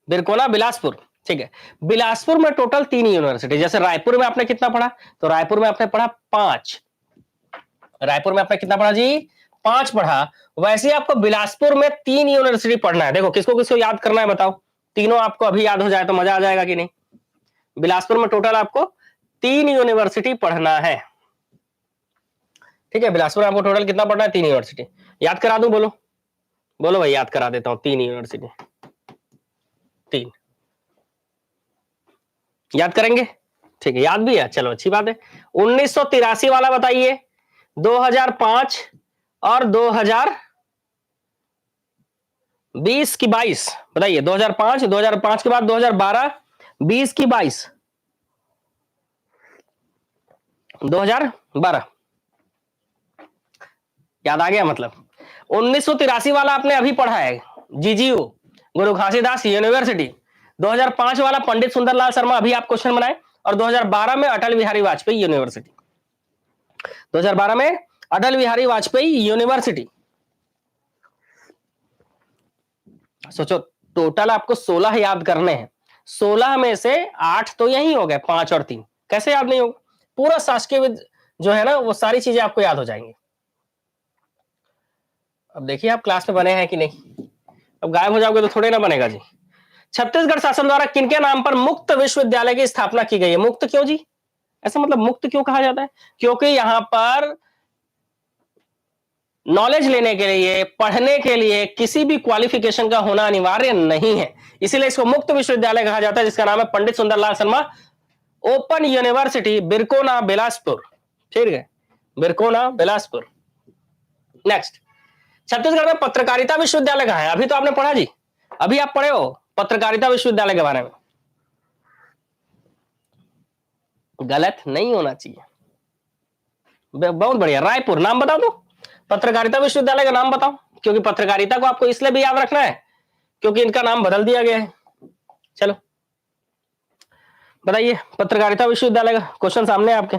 बिरकोना बिलासपुर, ठीक है। बिलासपुर में टोटल 3 यूनिवर्सिटी, जैसे रायपुर में आपने कितना पढ़ा? तो रायपुर में आपने पढ़ा 5। रायपुर में आपने कितना पढ़ा जी? 5 पढ़ा। वैसे ही आपको बिलासपुर में 3 यूनिवर्सिटी पढ़ना है। देखो किसको किसको याद करना है बताओ, तीनों आपको अभी याद हो जाए तो मजा आ जाएगा कि नहीं। बिलासपुर में टोटल आपको 3 यूनिवर्सिटी पढ़ना है, ठीक है। बिलासपुर में आपको टोटल कितना पढ़ना है? 3 यूनिवर्सिटी। याद करा दूं? बोलो बोलो भाई, याद करा देता हूं। 3 यूनिवर्सिटी, 3 याद करेंगे, ठीक है, याद भी है, चलो अच्छी बात है। 1983 वाला बताइए, 2005 और 2020 की 22 बताइए। 2005 के बाद 2012, 20 की 22, 2012 याद आ गया मतलब। 1983 वाला आपने अभी पढ़ा है, जीजीयू गुरु घासीदास यूनिवर्सिटी। 2005 वाला पंडित सुंदरलाल शर्मा अभी आप क्वेश्चन बनाए, और 2012 में अटल बिहारी वाजपेयी यूनिवर्सिटी। 2012 में अटल बिहारी वाजपेयी यूनिवर्सिटी। सोचो टोटल आपको 16 याद करने हैं, 16 में से 8 तो यही हो गए, 5 और 3 कैसे याद नहीं होगा? पूरा शासकीय जो है ना वो सारी चीजें आपको याद हो जाएंगी। अब देखिए आप क्लास में बने हैं कि नहीं, अब गायब हो जाओगे तो थोड़े ना बनेगा जी। छत्तीसगढ़ शासन द्वारा किनके नाम पर मुक्त विश्वविद्यालय की स्थापना की गई है? मुक्त क्यों जी? ऐसा मतलब मुक्त क्यों कहा जाता है? क्योंकि यहां पर नॉलेज लेने के लिए, पढ़ने के लिए किसी भी क्वालिफिकेशन का होना अनिवार्य नहीं है, इसीलिए इसको मुक्त विश्वविद्यालय कहा जाता है, जिसका नाम है पंडित सुंदरलाल शर्मा ओपन यूनिवर्सिटी, बिरकोना बिलासपुर, ठीक है, बिरकोना बिलासपुर। नेक्स्ट, छत्तीसगढ़ में पत्रकारिता विश्वविद्यालय कहां है? अभी तो आपने पढ़ा जी, अभी आप पढ़े हो पत्रकारिता विश्वविद्यालय के बारे में। गलत नहीं होना चाहिए, बहुत बढ़िया। रायपुर नाम बताओ तो, पत्रकारिता विश्वविद्यालय का नाम बताओ, क्योंकि पत्रकारिता को आपको इसलिए भी याद रखना है क्योंकि इनका नाम बदल दिया गया है। चलो बताइए, पत्रकारिता विश्वविद्यालय का क्वेश्चन सामने है आपके।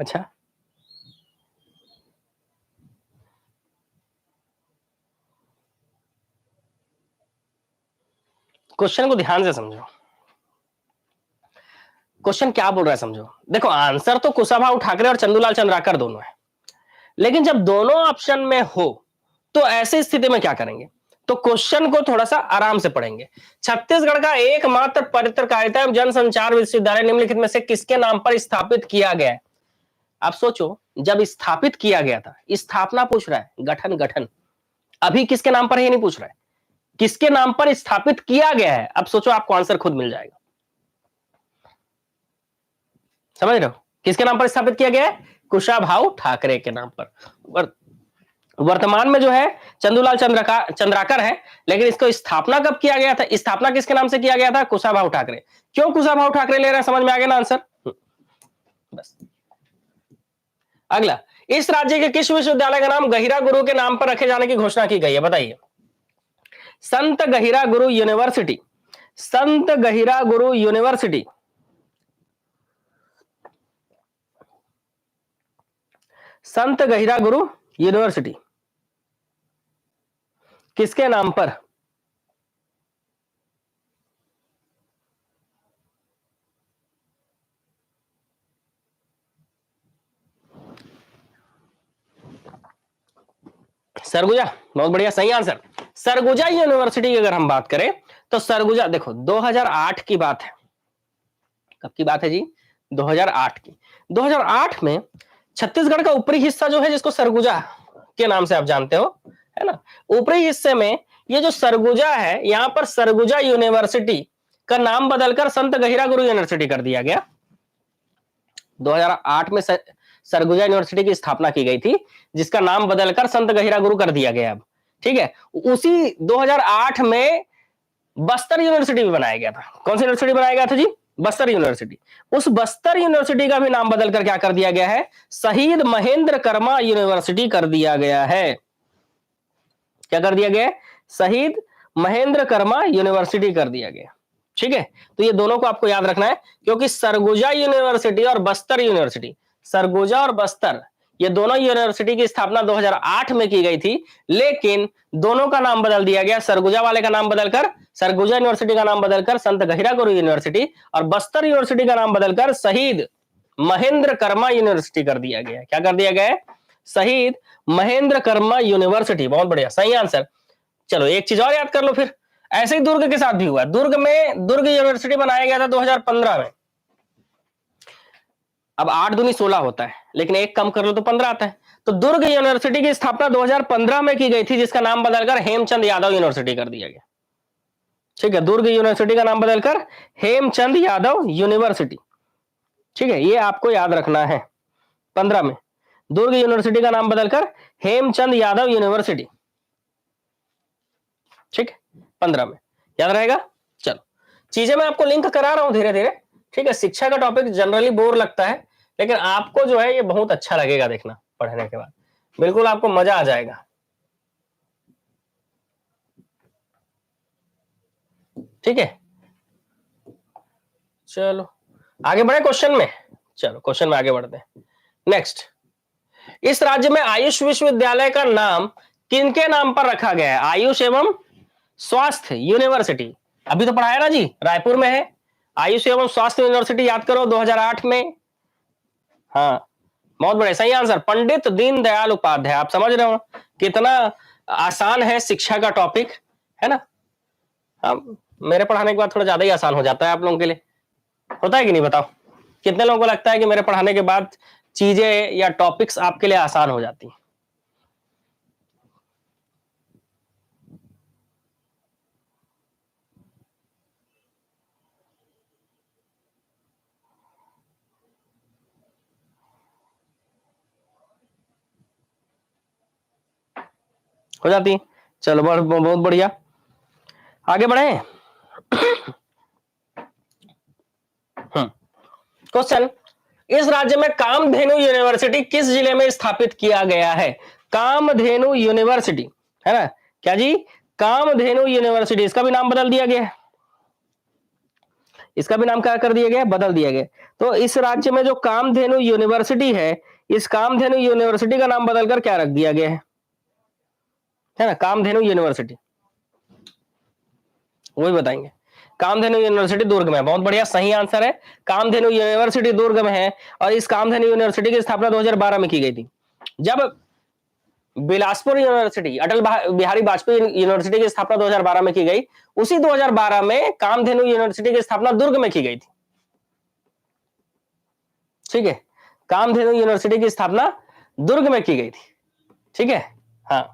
अच्छा, क्वेश्चन को ध्यान से समझो। क्वेश्चन क्या बोल रहा है समझो। देखो, आंसर तो कुशाभाऊ ठाकरे और चंदूलाल चंद्राकर दोनों है, लेकिन जब दोनों ऑप्शन में हो तो ऐसी स्थिति में क्या करेंगे? तो क्वेश्चन को थोड़ा सा आराम से पढ़ेंगे। छत्तीसगढ़ का एकमात्र पत्रकारिता एवं जनसंचार विश्वविद्यालय निम्नलिखित में से किसके नाम पर स्थापित किया गया है? आप सोचो, जब स्थापित किया गया था, स्थापना पूछ रहा है, गठन गठन, अभी किसके नाम पर है ये नहीं पूछ रहा है, किसके नाम पर स्थापित किया गया है। अब सोचो, आपको आंसर खुद मिल जाएगा। समझ रहे हो? किसके नाम पर स्थापित किया गया है? कुशाभाऊ ठाकरे के नाम पर। वर्तमान में जो है चंदूलाल चंद्राकर है, लेकिन इसको स्थापना कब किया गया था? स्थापना किसके नाम से किया गया था? कुशाभाऊ ठाकरे। क्यों कुशाभाऊ ठाकरे ले रहे हैं? समझ में आ गया ना आंसर? बस। अगला, इस राज्य के किस विश्वविद्यालय का नाम गहिरा गुरु के नाम पर रखे जाने की घोषणा की गई है? बताइए। संत गहिरा गुरु यूनिवर्सिटी, संत गहिरा गुरु यूनिवर्सिटी, संत गहिरा गुरु यूनिवर्सिटी किसके नाम पर? सरगुजा, बहुत बढ़िया, सही आंसर। सरगुजा यूनिवर्सिटी की अगर हम बात करें तो सरगुजा, देखो 2008 की बात है। कब की बात है जी? 2008 की। 2008 में छत्तीसगढ़ का ऊपरी हिस्सा जो है, जिसको सरगुजा के नाम से आप जानते हो, है ना, ऊपरी हिस्से में ये जो सरगुजा है, यहां पर सरगुजा यूनिवर्सिटी का नाम बदलकर संत गहिरा गुरु यूनिवर्सिटी कर दिया गया। 2008 में सरगुजा यूनिवर्सिटी की स्थापना की गई थी, जिसका नाम बदलकर संत गहिरा गुरु कर दिया गया अब। ठीक है, उसी 2008 में बस्तर यूनिवर्सिटी भी बनाया गया था। कौन सी यूनिवर्सिटी बनाया गया था जी? बस्तर यूनिवर्सिटी। उस बस्तर यूनिवर्सिटी का भी नाम बदलकर क्या कर दिया गया है? शहीद महेंद्र कर्मा यूनिवर्सिटी कर दिया गया है। क्या कर दिया गया? शहीद महेंद्र कर्मा यूनिवर्सिटी कर दिया गया। ठीक है, तो ये दोनों को आपको याद रखना है, क्योंकि सरगुजा यूनिवर्सिटी और बस्तर यूनिवर्सिटी, सरगुजा और बस्तर, ये दोनों यूनिवर्सिटी की स्थापना 2008 में की गई थी, लेकिन दोनों का नाम बदल दिया गया। सरगुजा वाले का नाम बदलकर, सरगुजा यूनिवर्सिटी का नाम बदलकर संत गहिरा गुरु यूनिवर्सिटी, और बस्तर यूनिवर्सिटी का नाम बदलकर शहीद महेंद्र कर्मा यूनिवर्सिटी कर दिया गया। क्या कर दिया गया? शहीद महेंद्र कर्मा यूनिवर्सिटी। बहुत बढ़िया, सही आंसर। चलो एक चीज और याद कर लो फिर, ऐसे ही दुर्ग के साथ भी हुआ। दुर्ग में दुर्ग यूनिवर्सिटी बनाया गया था 2015 में। अब 8 दूनी 16 होता है, लेकिन एक कम कर लो तो 15 आता है। तो दुर्ग यूनिवर्सिटी की स्थापना 2015 में की गई थी, जिसका नाम बदलकर हेमचंद यादव यूनिवर्सिटी कर दिया गया। ठीक है, दुर्ग यूनिवर्सिटी का नाम बदलकर हेमचंद यादव यूनिवर्सिटी। ठीक है, ये आपको याद रखना है। 15 में दुर्ग यूनिवर्सिटी का नाम बदलकर हेमचंद यादव यूनिवर्सिटी। ठीक है, 15 में याद रहेगा। चलो, चीजें मैं आपको लिंक करा रहा हूं धीरे धीरे। ठीक है, शिक्षा का टॉपिक जनरली बोर लगता है, लेकिन आपको जो है ये बहुत अच्छा लगेगा देखना, पढ़ने के बाद बिल्कुल आपको मजा आ जाएगा। ठीक है, चलो आगे बढ़े क्वेश्चन में। चलो क्वेश्चन में आगे बढ़ते हैं। नेक्स्ट, इस राज्य में आयुष विश्वविद्यालय का नाम किनके नाम पर रखा गया है? आयुष एवं स्वास्थ्य यूनिवर्सिटी, अभी तो पढ़ाया ना जी, रायपुर में है। आयुष एवं स्वास्थ्य यूनिवर्सिटी याद करो 2008 में। हाँ, बहुत बड़े, सही आंसर, पंडित दीनदयाल उपाध्याय। आप समझ रहे हो कितना आसान है शिक्षा का टॉपिक, है ना? हाँ, मेरे पढ़ाने के बाद थोड़ा ज्यादा ही आसान हो जाता है आप लोगों के लिए। होता है कि नहीं, बताओ कितने लोगों को लगता है कि मेरे पढ़ाने के बाद चीजें या टॉपिक्स आपके लिए आसान हो जाती हैं? हो जाती। चलो बहुत बढ़िया, आगे बढ़े। क्वेश्चन, इस राज्य में कामधेनु यूनिवर्सिटी किस जिले में स्थापित किया गया है? कामधेनु यूनिवर्सिटी है ना, क्या जी? कामधेनु यूनिवर्सिटी, इसका भी नाम बदल दिया गया है, इसका भी नाम क्या कर दिया गया? बदल दिया गया। तो इस राज्य में जो कामधेनु यूनिवर्सिटी है, इस कामधेनु यूनिवर्सिटी का नाम बदलकर क्या रख दिया गया है ना? कामधेनु यूनिवर्सिटी, वही बताएंगे। कामधेनु यूनिवर्सिटी दुर्ग में, बहुत बढ़िया, सही आंसर है। कामधेनु यूनिवर्सिटी दुर्ग में है और इस कामधेनु यूनिवर्सिटी की स्थापना 2012 में की गई थी। जब बिलासपुर यूनिवर्सिटी, अटल बिहारी वाजपेयी यूनिवर्सिटी की स्थापना 2012 में की गई, उसी 2012 में कामधेनु यूनिवर्सिटी की स्थापना दुर्ग में की गई थी। ठीक है, कामधेनु यूनिवर्सिटी की स्थापना दुर्ग में की गई थी। ठीक है, हाँ।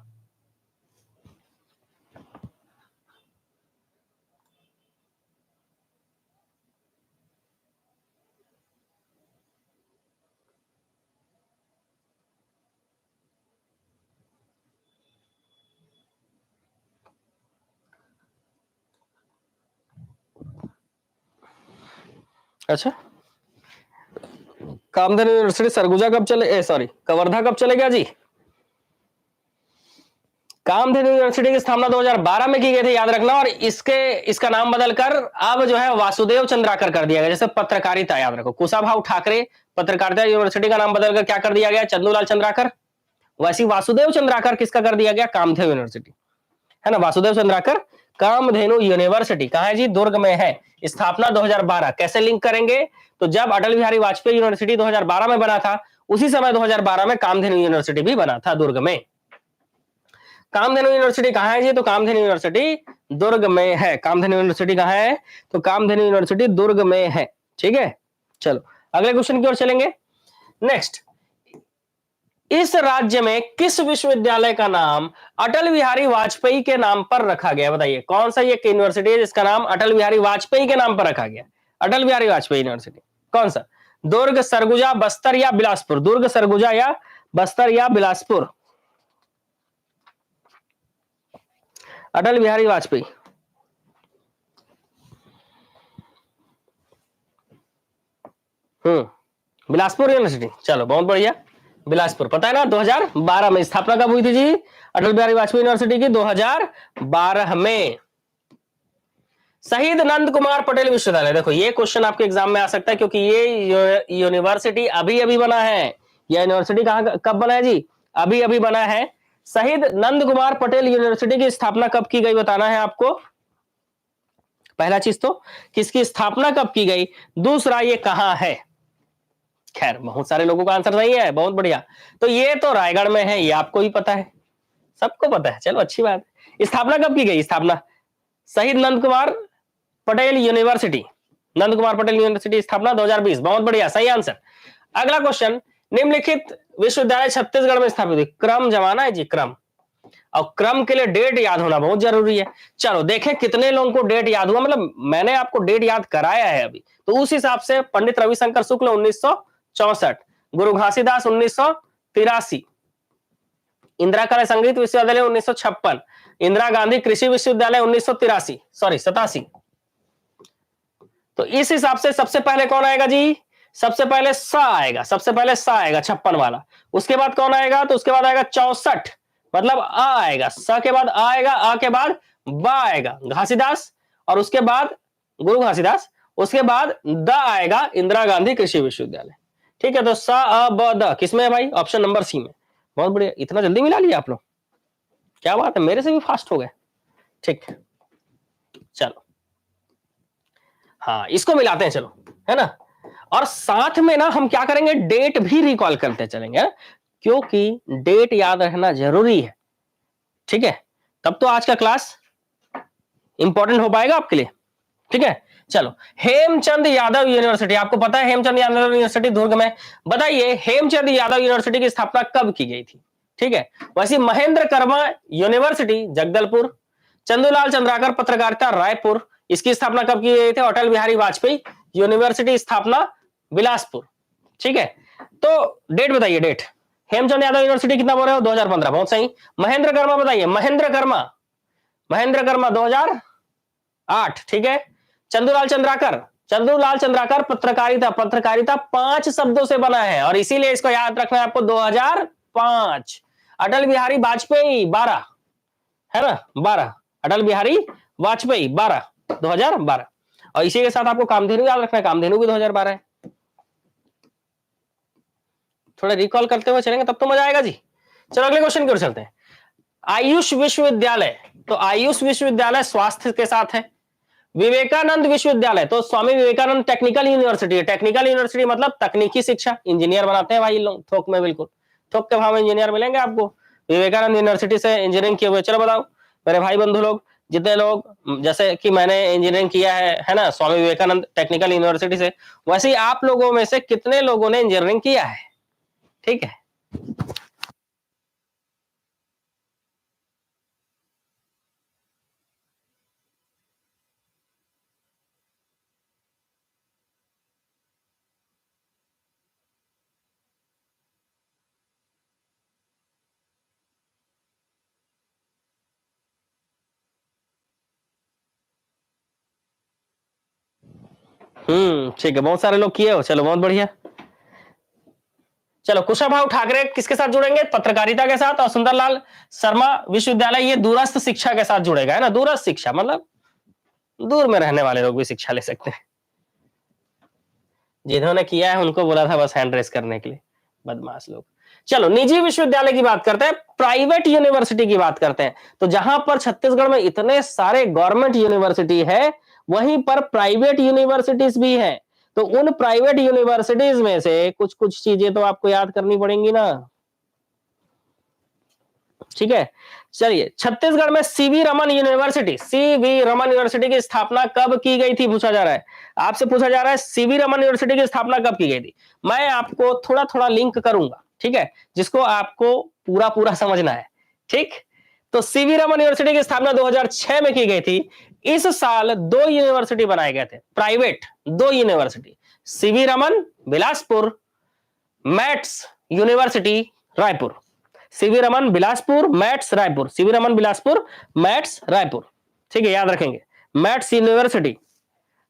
अच्छा, कामधेनु यूनिवर्सिटी सरगुजा कब चले, सॉरी कवर्धा कब चले गया जी? कामधेनु यूनिवर्सिटी की स्थापना 2012 में की गई थी, याद रखना। और इसका नाम बदलकर अब जो है वासुदेव चंद्राकर कर दिया गया। जैसे पत्रकारिता, याद रखो, कुशाभाऊ ठाकरे पत्रकारिता यूनिवर्सिटी का नाम बदलकर क्या कर दिया गया? चंदूलाल चंद्राकर। वैसे वासुदेव चंद्राकर किसका कर दिया गया? कामधेनु यूनिवर्सिटी, है ना। वासुदेव चंद्राकर कामधेनु यूनिवर्सिटी कहां है जी? दुर्ग में है। स्थापना 2012, कैसे लिंक करेंगे? तो जब अटल बिहारी वाजपेयी यूनिवर्सिटी 2012 में बना था, उसी समय 2012 में कामधेनु यूनिवर्सिटी भी बना था दुर्ग में। कामधेनु यूनिवर्सिटी कहां है जी? तो कामधेनु यूनिवर्सिटी दुर्ग में है। कामधेनु यूनिवर्सिटी कहां है? तो कामधेनु यूनिवर्सिटी दुर्ग में है। ठीक है, चलो अगले क्वेश्चन की ओर चलेंगे। नेक्स्ट, इस राज्य में किस विश्वविद्यालय का नाम अटल बिहारी वाजपेयी के नाम पर रखा गया? बताइए कौन सा ये यूनिवर्सिटी है जिसका नाम अटल बिहारी वाजपेयी के नाम पर रखा गया? अटल बिहारी वाजपेयी यूनिवर्सिटी कौन सा? दुर्ग, सरगुजा, बस्तर या बिलासपुर? दुर्ग, सरगुजा या बस्तर या बिलासपुर? अटल बिहारी वाजपेयी, बिलासपुर यूनिवर्सिटी। चलो बहुत बढ़िया, बिलासपुर पता है ना। 2012 में स्थापना कब हुई थी जी अटल बिहारी वाजपेयी यूनिवर्सिटी की? 2012 में। शहीद नंद कुमार पटेल विश्वविद्यालय, देखो ये क्वेश्चन आपके एग्जाम में आ सकता है क्योंकि ये यूनिवर्सिटी अभी अभी बना है। यह यूनिवर्सिटी कहां कब बना है जी? अभी अभी बना है। शहीद नंद कुमार पटेल यूनिवर्सिटी की स्थापना कब की गई बताना है आपको। पहला चीज तो किसकी स्थापना कब की गई, दूसरा ये कहां है। खैर बहुत सारे लोगों का आंसर सही है, बहुत बढ़िया। तो ये तो रायगढ़ में है, ये आपको ही पता है, सबको पता है। चलो अच्छी बात है। स्थापना कब की गई? स्थापना शहीद नंद कुमार पटेल यूनिवर्सिटी, नंद कुमार पटेल यूनिवर्सिटी स्थापना 2020, बहुत बढ़िया, सही आंसर। अगला क्वेश्चन, निम्नलिखित विश्वविद्यालय छत्तीसगढ़ में स्थापित हुई। क्रम जमाना है जी, क्रम, और क्रम के लिए डेट याद होना बहुत जरूरी है। चलो देखें कितने लोगों को डेट याद हुआ, मतलब मैंने आपको डेट याद कराया है अभी, तो उस हिसाब से पंडित रविशंकर शुक्ल 1964, गुरु घासीदास 1983, इंदिरा कला संगीत विश्वविद्यालय 1956, इंदिरा गांधी कृषि विश्वविद्यालय 1983, सॉरी 87। तो इस हिसाब से सबसे पहले कौन आएगा जी? सबसे पहले स आएगा, सबसे पहले स आएगा 56 वाला। उसके बाद कौन आएगा? तो उसके बाद आएगा 64, मतलब आ आएगा, स के बाद आ आएगा, आ के बाद बा आएगा, घासीदास, और उसके बाद गुरु घासीदास, उसके बाद द आएगा, इंदिरा गांधी कृषि विश्वविद्यालय। ठीक है, तो स अ ब द किसमें है भाई? ऑप्शन नंबर सी में। बहुत बढ़िया, इतना जल्दी मिला लिया आप लोग, क्या बात है, मेरे से भी फास्ट हो गए। ठीक, चलो हाँ इसको मिलाते हैं, चलो, है ना। और साथ में ना हम क्या करेंगे, डेट भी रिकॉल करते चलेंगे, क्योंकि डेट याद रखना जरूरी है। ठीक है, तब तो आज का क्लास इंपॉर्टेंट हो पाएगा आपके लिए। ठीक है, चलो हेमचंद यादव यूनिवर्सिटी, आपको पता है हेमचंद यादव यूनिवर्सिटी दुर्ग में। बताइए हेमचंद यादव यूनिवर्सिटी की स्थापना कब की गई थी? ठीक है, वैसे महेंद्र कर्मा यूनिवर्सिटी जगदलपुर, चंदूलाल चंद्राकर पत्रकारिता रायपुर, इसकी स्थापना कब की गई थी? अटल बिहारी वाजपेयी यूनिवर्सिटी स्थापना बिलासपुर। ठीक है, तो डेट बताइए, डेट। हेमचंद यादव यूनिवर्सिटी कितना बोल रहे हो? 2015, बहुत सही। महेंद्र कर्मा बताइए, महेंद्र कर्मा, महेंद्र कर्मा 2008, ठीक है। चंदूलाल चंद्राकर, चंदूलाल चंद्राकर पत्रकारिता, पत्रकारिता 5 शब्दों से बना है और इसीलिए इसको याद रखना है आपको, 2005। अटल बिहारी वाजपेयी 12, है ना, 12, अटल बिहारी वाजपेयी 12, 2012। और इसी के साथ आपको कामधेनु याद रखना है, कामधेनु भी 2012 है। थोड़ा रिकॉल करते हुए चलेंगे तब तो मजा आएगा जी। चलो अगले क्वेश्चन की ओर चलते हैं। आयुष विश्वविद्यालय, तो आयुष विश्वविद्यालय स्वास्थ्य के साथ है। विवेकानंद विश्वविद्यालय, तो स्वामी विवेकानंद टेक्निकल यूनिवर्सिटी है। टेक्निकल यूनिवर्सिटी मतलब तकनीकी शिक्षा, इंजीनियर बनाते हैं भाई लोग थोक में, बिल्कुल थोक के भाव में इंजीनियर मिलेंगे आपको विवेकानंद यूनिवर्सिटी से इंजीनियरिंग किए हुए। चलो बताओ मेरे भाई बंधु लोग, जितने लोग, जैसे कि मैंने इंजीनियरिंग किया है ना, स्वामी विवेकानंद टेक्निकल यूनिवर्सिटी से, वैसे ही आप लोगों में से कितने लोगों ने इंजीनियरिंग किया है? ठीक है, ठीक है, बहुत सारे लोग किए हो, चलो बहुत बढ़िया। चलो कुशाभाऊ ठाकरे किसके साथ जुड़ेंगे? पत्रकारिता के साथ। और सुंदरलाल शर्मा विश्वविद्यालय ये दूरस्थ शिक्षा के साथ जुड़ेगा, है ना, दूरस्थ शिक्षा मतलब दूर में रहने वाले लोग भी शिक्षा ले सकते हैं। जिन्होंने किया है उनको बोला था बस हैंड रेस करने के लिए, बदमाश लोग। चलो निजी विश्वविद्यालय की बात करते हैं, प्राइवेट यूनिवर्सिटी की बात करते हैं। तो जहां पर छत्तीसगढ़ में इतने सारे गवर्नमेंट यूनिवर्सिटी है, वहीं पर प्राइवेट यूनिवर्सिटीज भी हैं। तो उन प्राइवेट यूनिवर्सिटीज में से कुछ कुछ चीजें तो आपको याद करनी पड़ेंगी ना, ठीक है। चलिए, छत्तीसगढ़ में CV Raman university, CV Raman university की स्थापना कब की गई थी पूछा जा रहा है, आपसे पूछा जा रहा है सीवी रमन यूनिवर्सिटी की स्थापना कब की गई थी। मैं आपको थोड़ा थोड़ा लिंक करूंगा, ठीक है, जिसको आपको पूरा पूरा समझना है, ठीक। तो सीवी रमन यूनिवर्सिटी की स्थापना 2006 में की गई थी। इस साल 2 यूनिवर्सिटी बनाए गए थे, private 2 university, CV Raman Bilaspur, mats university Raipur. CV Raman Bilaspur, mats Raipur, CV Raman Bilaspur, mats Raipur, ठीक है, याद रखेंगे। मैट्स यूनिवर्सिटी,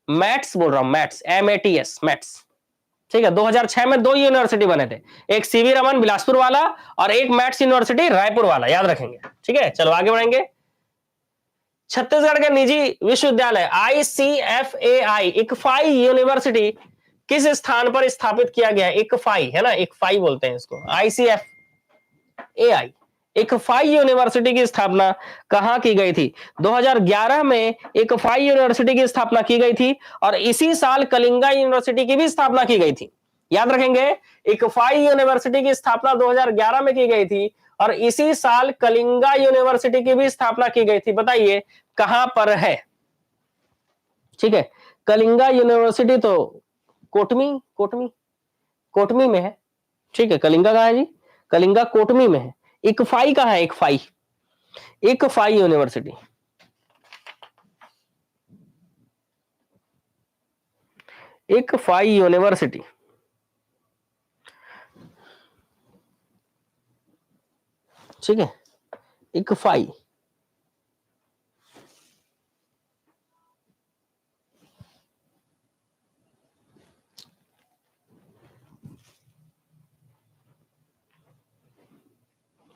मैट्स बोल रहा हूं, मैट्स, MATS, मैट्स, ठीक है। 2006 में 2 यूनिवर्सिटी बने थे, एक सीवी रमन बिलासपुर वाला और एक मैट्स यूनिवर्सिटी रायपुर वाला, याद रखेंगे, ठीक है। चलो आगे बढ़ेंगे। छत्तीसगढ़ के निजी विश्वविद्यालय ICFAI, इकफाई यूनिवर्सिटी किस स्थान पर स्थापित किया गया है? इकफाई, है ना, इकफाई बोलते हैं इसको, ICFAI, इकफाई यूनिवर्सिटी की स्थापना कहां की गई थी? 2011 में इकफाई यूनिवर्सिटी की स्थापना की गई थी और इसी साल कलिंगा यूनिवर्सिटी की भी स्थापना की गई थी, याद रखेंगे। इकफाई यूनिवर्सिटी की स्थापना 2011 में की गई थी और इसी साल कलिंगा यूनिवर्सिटी की भी स्थापना की गई थी। बताइए कहां पर है? ठीक है, कलिंगा यूनिवर्सिटी तो कोटमी, कोटमी, कोटमी में है, ठीक है। कलिंगा कहां है जी? कलिंगा कोटमी में है। इकफाई कहां है? ICFAI, ICFAI university, ICFAI university, ठीक है, इकफाई।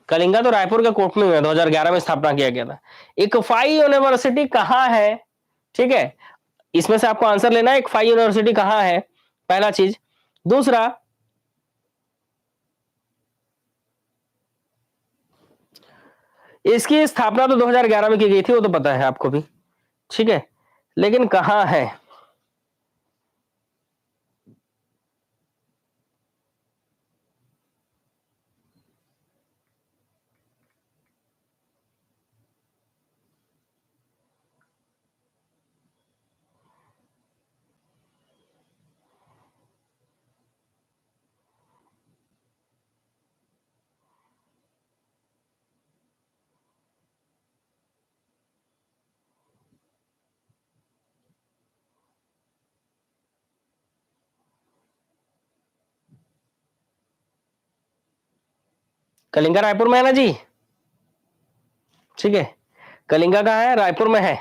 कलिंगा तो रायपुर के कोटमी में 2011 में स्थापना किया गया था। इकफाई यूनिवर्सिटी कहां है? ठीक है, इसमें से आपको आंसर लेना है, इकफाई यूनिवर्सिटी कहां है, पहला चीज। दूसरा, इसकी स्थापना तो 2011 में की गई थी, वो तो पता है आपको भी, ठीक है, लेकिन कहां है? कलिंगा रायपुर में है ना जी, ठीक है। कलिंगा कहाँ है? रायपुर में है।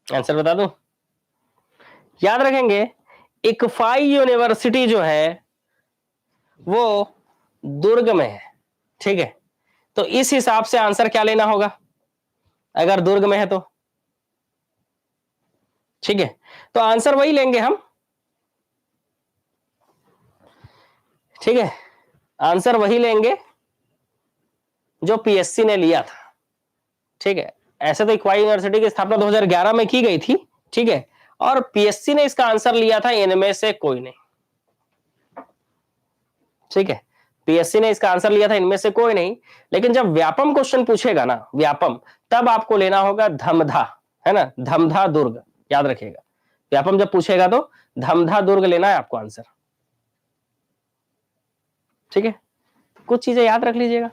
आंसर बता दूं? याद रखेंगे, इकफाई यूनिवर्सिटी जो है वो दुर्ग में है, ठीक है। तो इस हिसाब से आंसर क्या लेना होगा अगर दुर्ग में है तो? ठीक है, तो आंसर वही लेंगे हम, ठीक है। आंसर वही लेंगे जो पीएससी ने लिया था, ठीक है। ऐसे तो इक्वाई यूनिवर्सिटी की स्थापना 2011 में की गई थी, ठीक है। और पीएससी ने इसका आंसर लिया था इनमें से कोई नहीं, ठीक है। पीएससी ने इसका आंसर लिया था इनमें से कोई नहीं। लेकिन जब व्यापम क्वेश्चन पूछेगा ना, व्यापम, तब आपको लेना होगा धमधा, है ना, धमधा दुर्ग, याद रखिएगा। व्यापम जब पूछेगा तो धमधा दुर्ग लेना है आपको आंसर, ठीक है। कुछ चीजें याद रख लीजिएगा,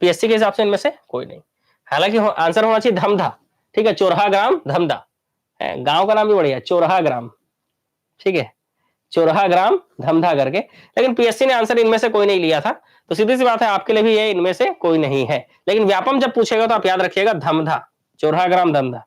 पीएससी के हिसाब से इनमें से कोई नहीं। हालांकि आंसर होना चाहिए धमधा, ठीक है। चोरहा ग्राम धमधा, गांव का नाम भी बढ़िया, चोरहा ग्राम, ठीक है। चोरहा ग्राम धमधा करके। लेकिन पीएससी ने आंसर इनमें से कोई नहीं लिया था, तो सीधी सी बात है आपके लिए भी ये इनमें से कोई नहीं है। लेकिन व्यापम जब पूछेगा तो आप याद रखिएगा धमधा, चोरहा ग्राम धमधा।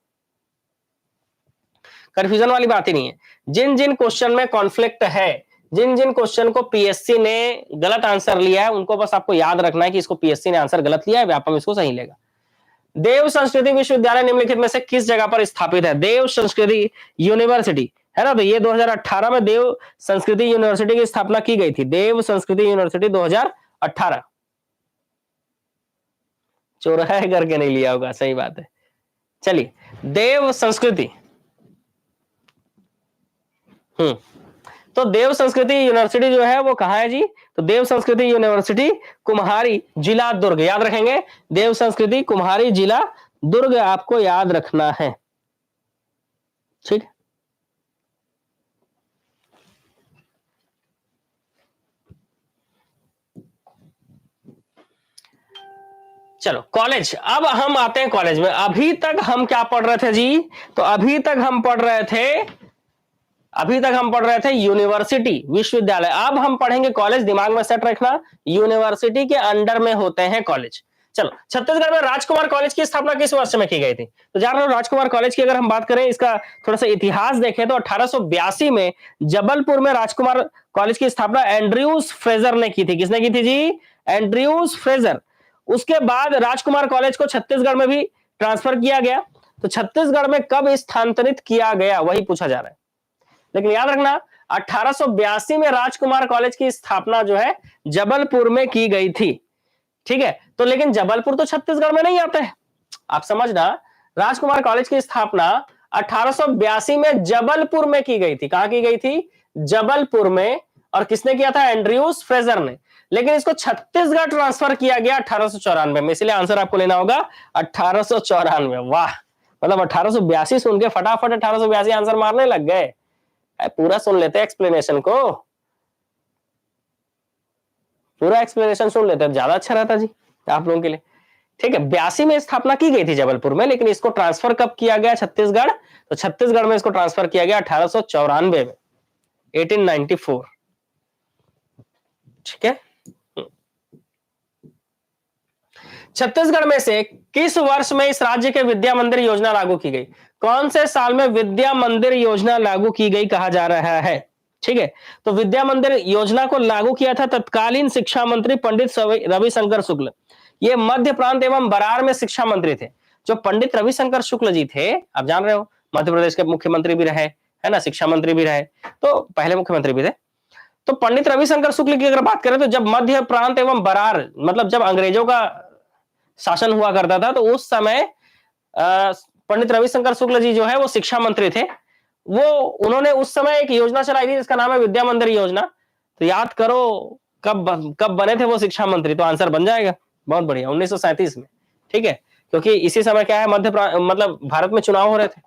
कंफ्यूजन वाली बात ही नहीं है। जिन जिन क्वेश्चन में कॉन्फ्लिक्ट है, जिन जिन क्वेश्चन को पीएससी ने गलत आंसर लिया है, उनको बस आपको याद रखना है कि इसको पीएससी ने आंसर गलत लिया है, व्यापम इसको सही लेगा। देव संस्कृति विश्वविद्यालय निम्नलिखित में से किस जगह पर स्थापित है? देव संस्कृति यूनिवर्सिटी, है ना। तो ये 2018 में देव संस्कृति यूनिवर्सिटी की स्थापना की गई थी। देव संस्कृति यूनिवर्सिटी 2018। चौराहे करके नहीं लिया होगा, सही बात है। चलिए, देव संस्कृति, तो देव संस्कृति यूनिवर्सिटी जो है वो कहां है जी? तो देव संस्कृति यूनिवर्सिटी कुम्हारी, जिला दुर्ग, याद रखेंगे। देव संस्कृति कुम्हारी, जिला दुर्ग, आपको याद रखना है, ठीक। चलो कॉलेज, अब हम आते हैं कॉलेज में। अभी तक हम क्या पढ़ रहे थे जी? तो अभी तक हम पढ़ रहे थे यूनिवर्सिटी, विश्वविद्यालय। अब हम पढ़ेंगे कॉलेज, दिमाग में सेट रखना, यूनिवर्सिटी के अंडर में होते हैं कॉलेज। चलो, छत्तीसगढ़ में राजकुमार कॉलेज की स्थापना किस वर्ष में की गई थी? तो जान रहे हो राजकुमार कॉलेज की अगर हम बात करें, इसका थोड़ा सा इतिहास देखें तो 1882 में जबलपुर में राजकुमार कॉलेज की स्थापना एंड्रयूज फ्रेजर ने की थी। किसने की थी जी? Andrews Fraser. उसके बाद राजकुमार कॉलेज को छत्तीसगढ़ में भी ट्रांसफर किया गया। तो छत्तीसगढ़ में कब स्थानांतरित किया गया, वही पूछा जा रहा है। लेकिन याद रखना, 1882 में राजकुमार कॉलेज की स्थापना जो है जबलपुर में की गई थी, ठीक है। तो लेकिन जबलपुर तो छत्तीसगढ़ में नहीं आता है, आप समझना। राजकुमार कॉलेज की स्थापना 1882 में जबलपुर में की गई थी। कहां की गई थी? जबलपुर में। और किसने किया था? एंड्रयूज फ्रेजर ने। लेकिन इसको छत्तीसगढ़ ट्रांसफर किया गया 1894 में, इसलिए आंसर आपको लेना होगा 1894। वाह, मतलब 1882 सुन के फटाफट 1882 आंसर मारने लग गए। पूरा सुन लेते एक्सप्लेनेशन को, पूरा एक्सप्लेनेशन सुन लेते ज्यादा अच्छा रहता जी आप लोगों के लिए, ठीक है। 82 में स्थापना की गई थी जबलपुर में, लेकिन इसको ट्रांसफर कब किया गया? छत्तीसगढ़। तो छत्तीसगढ़ में इसको ट्रांसफर किया गया 1894 में, 1894, ठीक है। छत्तीसगढ़ में से किस वर्ष में इस राज्य के विद्या मंदिर योजना लागू की गई? कौन से साल में विद्या मंदिर योजना लागू की गई कहा जा रहा है, ठीक है। तो विद्या मंदिर योजना को लागू किया था तत्कालीन शिक्षा मंत्री पंडित रविशंकर शुक्ल। ये मध्य प्रांत एवं बरार में शिक्षा मंत्री थे। जो पंडित रविशंकर शुक्ल जी थे, आप जान रहे हो, मध्य प्रदेश के मुख्यमंत्री भी रहे, है ना, शिक्षा मंत्री भी रहे, तो पहले मुख्यमंत्री भी थे। तो पंडित रविशंकर शुक्ल की अगर बात करें तो जब मध्य प्रांत एवं बरार, मतलब जब अंग्रेजों का शासन हुआ करता था, तो उस समय पंडित रविशंकर शुक्ल जी जो है वो शिक्षा मंत्री थे। वो उन्होंने उस समय एक योजना चलाई थी जिसका नाम है विद्या मंदिर योजना। तो याद करो कब बने थे वो शिक्षा मंत्री, तो आंसर बन जाएगा। बहुत बढ़िया, 1937 में, ठीक है। क्योंकि इसी समय क्या है, मतलब भारत में चुनाव हो रहे थे।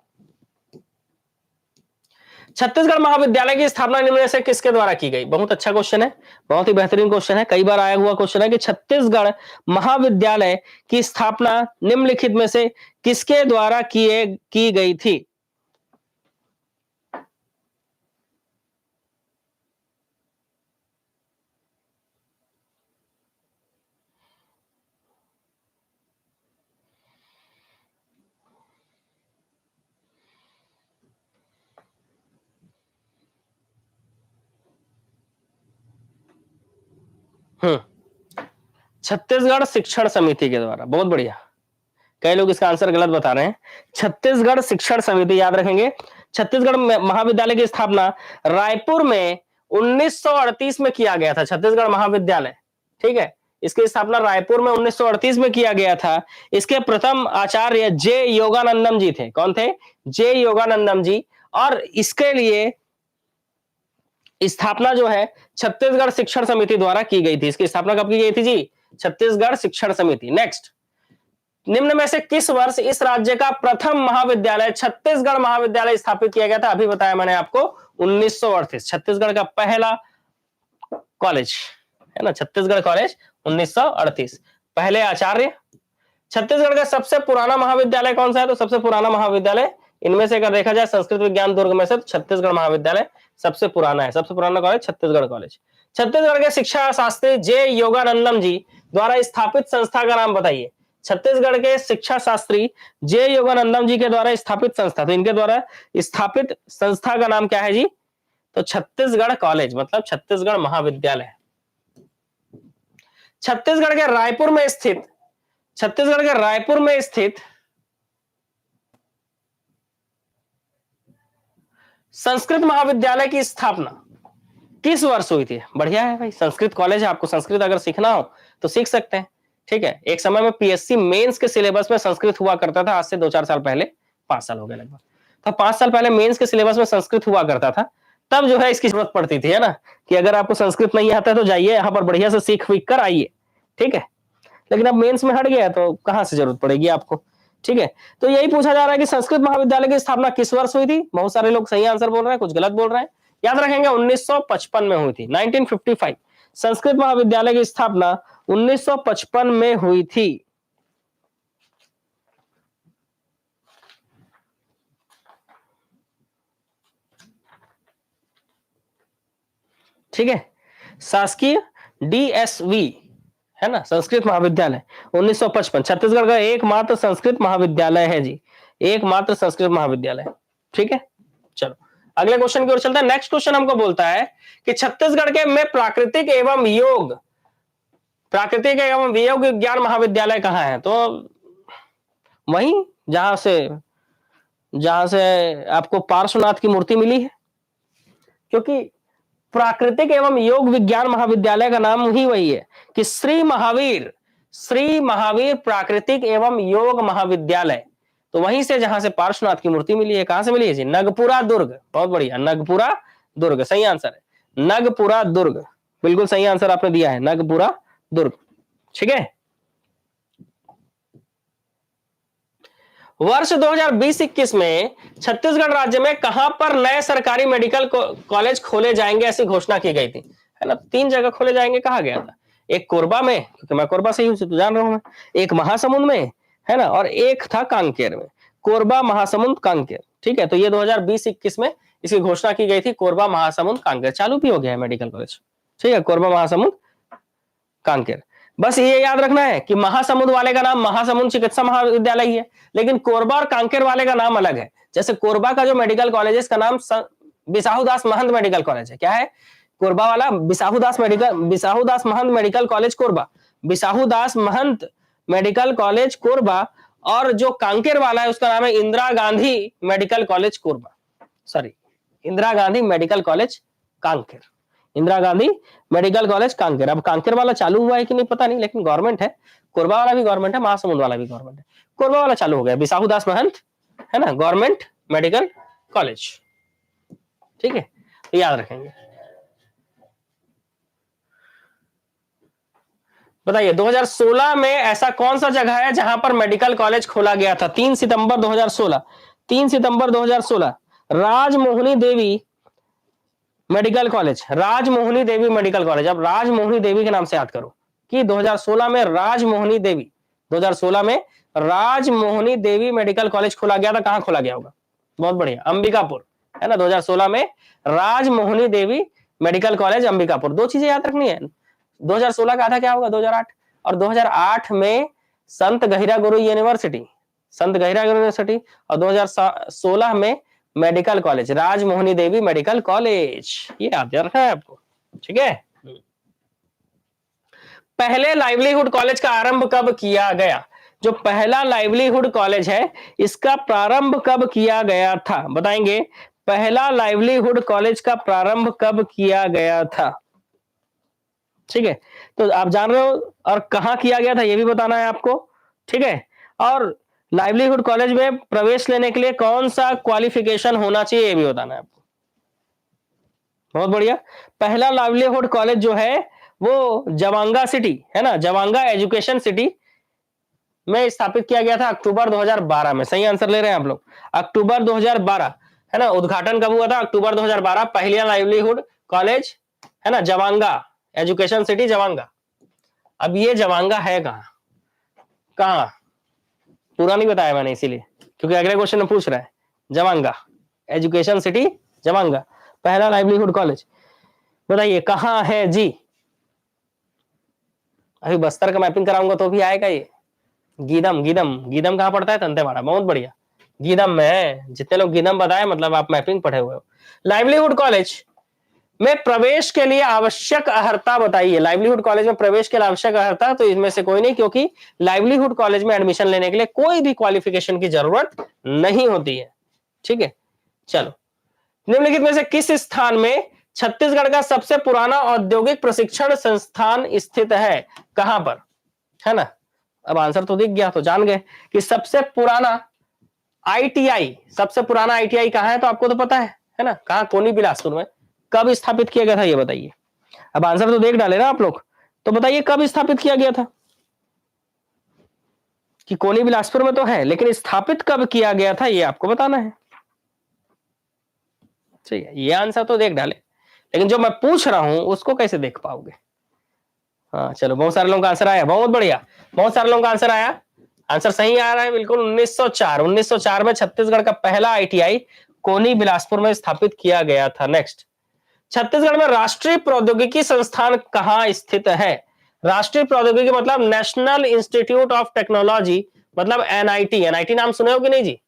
छत्तीसगढ़ महाविद्यालय की स्थापना निम्न में से किसके द्वारा की गई? बहुत अच्छा क्वेश्चन है, बहुत ही बेहतरीन क्वेश्चन है, कई बार आया हुआ क्वेश्चन है कि छत्तीसगढ़ महाविद्यालय की स्थापना निम्नलिखित में से किसके द्वारा की गई थी? छत्तीसगढ़ शिक्षण समिति के द्वारा। बहुत बढ़िया, कई लोग इसका आंसर गलत बता रहे हैं। छत्तीसगढ़ शिक्षण समिति, याद रखेंगे। छत्तीसगढ़ महाविद्यालय की स्थापना रायपुर में 1938 में किया गया था। छत्तीसगढ़ महाविद्यालय, ठीक है, इसकी स्थापना रायपुर में 1938 में किया गया था। इसके प्रथम आचार्य जे योगानंदम जी थे। कौन थे? जे योगानंदम जी। और इसके लिए स्थापना जो है छत्तीसगढ़ शिक्षण समिति द्वारा की गई थी। इसकी स्थापना कब की गई थी जी? छत्तीसगढ़ शिक्षण समिति। नेक्स्ट, निम्न में से किस वर्ष इस राज्य का प्रथम महाविद्यालय छत्तीसगढ़ महाविद्यालय स्थापित किया गया था? अभी बताया मैंने आपको, 1938। छत्तीसगढ़ का पहला कॉलेज है ना, छत्तीसगढ़ कॉलेज 1938। पहले आचार्य। छत्तीसगढ़ का सबसे पुराना महाविद्यालय कौन सा है? तो सबसे पुराना महाविद्यालय इनमें से अगर देखा जाए संस्कृत विज्ञान दुर्ग में से, तो छत्तीसगढ़ महाविद्यालय सबसे पुराना है। सबसे पुराना कॉलेज छत्तीसगढ़ कॉलेज। छत्तीसगढ़ के शिक्षा शास्त्री जे योगानंदम जी द्वारा स्थापित संस्था का नाम बताइए। छत्तीसगढ़ के शिक्षा शास्त्री जे योगानंदम जी के द्वारा स्थापित संस्था, तो इनके द्वारा स्थापित संस्था का नाम क्या है जी? तो छत्तीसगढ़ कॉलेज, मतलब छत्तीसगढ़ महाविद्यालय। छत्तीसगढ़ के रायपुर में स्थित, छत्तीसगढ़ के रायपुर में स्थित संस्कृत महाविद्यालय की स्थापना किस वर्ष हुई थी? बढ़िया है भाई, संस्कृत कॉलेज है, आपको संस्कृत अगर सीखना हो तो सीख सकते हैं, ठीक है। एक समय में पीएससी मेंस के सिलेबस में संस्कृत हुआ करता था, आज से 2-4 साल पहले, 5 साल हो गए लगभग, तो 5 साल पहले मेंस के सिलेबस में संस्कृत हुआ करता था। तब जो है इसकी जरूरत पड़ती थी, है ना, कि अगर आपको संस्कृत नहीं आता है तो जाइए यहाँ पर बढ़िया से सीख वीख कर आइए, ठीक है। लेकिन अब मेंस में हट गया तो कहां से जरूरत पड़ेगी आपको, ठीक है। तो यही पूछा जा रहा है कि संस्कृत महाविद्यालय की स्थापना किस वर्ष हुई थी? बहुत सारे लोग सही आंसर बोल रहे हैं, कुछ गलत बोल रहे हैं। याद रखेंगे 1955 में हुई थी, 1955। संस्कृत महाविद्यालय की स्थापना 1955 में हुई थी। ठीक है, शासकीय डीएसवी है ना, संस्कृत महाविद्यालय 1955 छत्तीसगढ़ का एकमात्र संस्कृत महाविद्यालय है जी, एकमात्र संस्कृत महाविद्यालय, ठीक है। चलो अगले क्वेश्चन की ओर चलते हैं। नेक्स्ट क्वेश्चन हमको बोलता है कि छत्तीसगढ़ के में प्राकृतिक एवं योग विज्ञान महाविद्यालय कहाँ है? तो वहीं जहां से आपको पार्श्वनाथ की मूर्ति मिली है, क्योंकि प्राकृतिक एवं योग विज्ञान महाविद्यालय का नाम ही वही है कि श्री महावीर प्राकृतिक एवं योग महाविद्यालय। तो वहीं से जहां से पार्श्वनाथ की मूर्ति मिली है। कहां से मिली है जी? नगपुरा दुर्ग। बहुत बढ़िया, नगपुरा दुर्ग सही आंसर है, नगपुरा दुर्ग, बिल्कुल सही आंसर आपने दिया है, नगपुरा दुर्ग, ठीक है। वर्ष 2020-21 में छत्तीसगढ़ राज्य में कहां पर नए सरकारी मेडिकल कॉलेज खोले जाएंगे ऐसी घोषणा की गई थी, है ना। 3 जगह खोले जाएंगे, कहा गया था। एक कोरबा में, क्योंकि मैं कोरबा से ही हूं तो जान रहा हूं मैं, एक महासमुंद में, है ना, और एक था कांकेर में। कोरबा, महासमुंद, कांकेर, ठीक है। तो ये 2020-21 में इसकी घोषणा की गई थी। कोरबा, महासमुंद, कांकेर चालू भी हो गया है मेडिकल कॉलेज, ठीक है, कोरबा, महासमुंद, कांकेर। बस ये याद रखना है कि महासमुंद वाले का नाम महासमुंद चिकित्सा महाविद्यालय ही है, लेकिन कोरबा और कांकेर वाले का नाम अलग है। जैसे कोरबा का जो मेडिकल कॉलेज है इसका नाम बिसाहुदास महंत मेडिकल कॉलेज है। क्या है? कोरबा वाला बिसाहुदास महंत मेडिकल कॉलेज कोरबा, बिसाहुदास महंत मेडिकल कॉलेज कोरबा। और जो कांकेर वाला है उसका नाम है Indira Gandhi medical college Korba, sorry, Indira Gandhi medical college Kanker, Indira Gandhi medical college Kanker. अब कांकेर वाला चालू हुआ है कि नहीं पता नहीं, लेकिन गवर्नमेंट है। कोरबा वाला भी गवर्नमेंट है, महासमुंद वाला भी गवर्नमेंट है। कोरबा वाला चालू हो गया, बिसाहुदास महंत, है ना, गवर्नमेंट मेडिकल कॉलेज, ठीक है, तो याद रखेंगे। बताइए 2016 में ऐसा कौन सा जगह है जहां पर मेडिकल कॉलेज खोला गया था? 3 सितंबर 2016, 3 सितंबर 2016 राजमोहिनी देवी मेडिकल कॉलेज, राजमोहिनी देवी मेडिकल कॉलेज। अब राजमोहिनी देवी के नाम से याद करो कि 2016 में राजमोहिनी देवी, 2016 में राजमोहिनी देवी मेडिकल कॉलेज खोला गया था। कहां खोला गया होगा? बहुत बढ़िया, अंबिकापुर, है ना। 2016 में राजमोहिनी देवी मेडिकल कॉलेज अंबिकापुर। दो चीजें याद रखनी है, 2016 का आधा क्या होगा? 2008। और 2008 में संत गहिरा गुरु यूनिवर्सिटी, संत गहिरा गुरु यूनिवर्सिटी। और 2016 में मेडिकल कॉलेज, राजमोहिनी देवी मेडिकल कॉलेज। ये याद रखना है आपको, ठीक है। पहले लाइवलीहुड कॉलेज का आरंभ कब किया गया? जो पहला लाइवलीहुड कॉलेज है इसका प्रारंभ कब किया गया था? बताएंगे, पहला लाइवलीहुड कॉलेज का प्रारंभ कब किया गया था? ठीक है, तो आप जान रहे हो, और कहां किया गया था ये भी बताना है आपको, ठीक है। और लाइवलीहुड कॉलेज में प्रवेश लेने के लिए कौन सा क्वालिफिकेशन होना चाहिए ये भी बताना है आपको। बहुत बढ़िया। पहला लाइवलीहुड कॉलेज जो है वो जवांगा सिटी, है ना, जवांगा एजुकेशन सिटी में स्थापित किया गया था अक्टूबर 2012 में। सही आंसर ले रहे हैं आप लोग, अक्टूबर 2012, है ना। उद्घाटन कब हुआ था? अक्टूबर 2012। पहला लाइवलीहुड कॉलेज, है ना, जवांगा एजुकेशन सिटी, जवांगा। अब ये जवांगा है कहां? कहां? पूरा नहीं बताया मैंने इसीलिए, क्योंकि अगले क्वेश्चन में पूछ रहा है। जवांगा एजुकेशन सिटी, जवांगा, पहला लाइवलीहुड कॉलेज। बताइए कहां है जी? अभी बस्तर का मैपिंग कराऊंगा तो भी आएगा ये। गीदम, गीदम, गीदम कहां पड़ता है? दंतेवाड़ा। बहुत बढ़िया, गीदम में है। जितने लोग गीदम बताए मतलब आप मैपिंग पढ़े हुए हो। लाइवलीहुड कॉलेज में प्रवेश के लिए आवश्यक अर्हता बताइए। लाइवलीहुड कॉलेज में प्रवेश के लिए आवश्यक अर्हता, तो इसमें से कोई नहीं, क्योंकि लाइवलीहुड कॉलेज में एडमिशन लेने के लिए कोई भी क्वालिफिकेशन की जरूरत नहीं होती है, ठीक है। चलो, निम्नलिखित में से किस स्थान में छत्तीसगढ़ का सबसे पुराना औद्योगिक प्रशिक्षण संस्थान स्थित है? कहां पर? है ना। अब आंसर तो दिख गया, तो जान गए कि सबसे पुराना आईटीआई, सबसे पुराना आईटीआई कहां है? तो आपको तो पता है ना, कहां? कोनी बिलासपुर में। कब स्थापित किया गया था ये बताइए। अब आंसर तो देख डाले ना आप लोग, तो बताइए कब स्थापित किया गया था? कि कोनी बिलासपुर में तो है, लेकिन स्थापित कब किया गया था ये आपको बताना है, ठीक है। ये आंसर तो देख डाले, लेकिन जो मैं पूछ रहा हूं उसको कैसे देख पाओगे? हाँ चलो, बहुत सारे लोगों का आंसर आया, बहुत बढ़िया, बहुत सारे लोगों का आंसर आया। आंसर सही आ रहा है बिल्कुल। 1904, 1904 में छत्तीसगढ़ का पहला आईटीआई कोनी बिलासपुर में स्थापित किया गया था। नेक्स्ट, छत्तीसगढ़ में राष्ट्रीय प्रौद्योगिकी संस्थान कहां स्थित है? राष्ट्रीय प्रौद्योगिकी मतलब नेशनल इंस्टीट्यूट ऑफ टेक्नोलॉजी, मतलब एनआईटी। एनआईटी नाम सुने हो कि नहीं जी?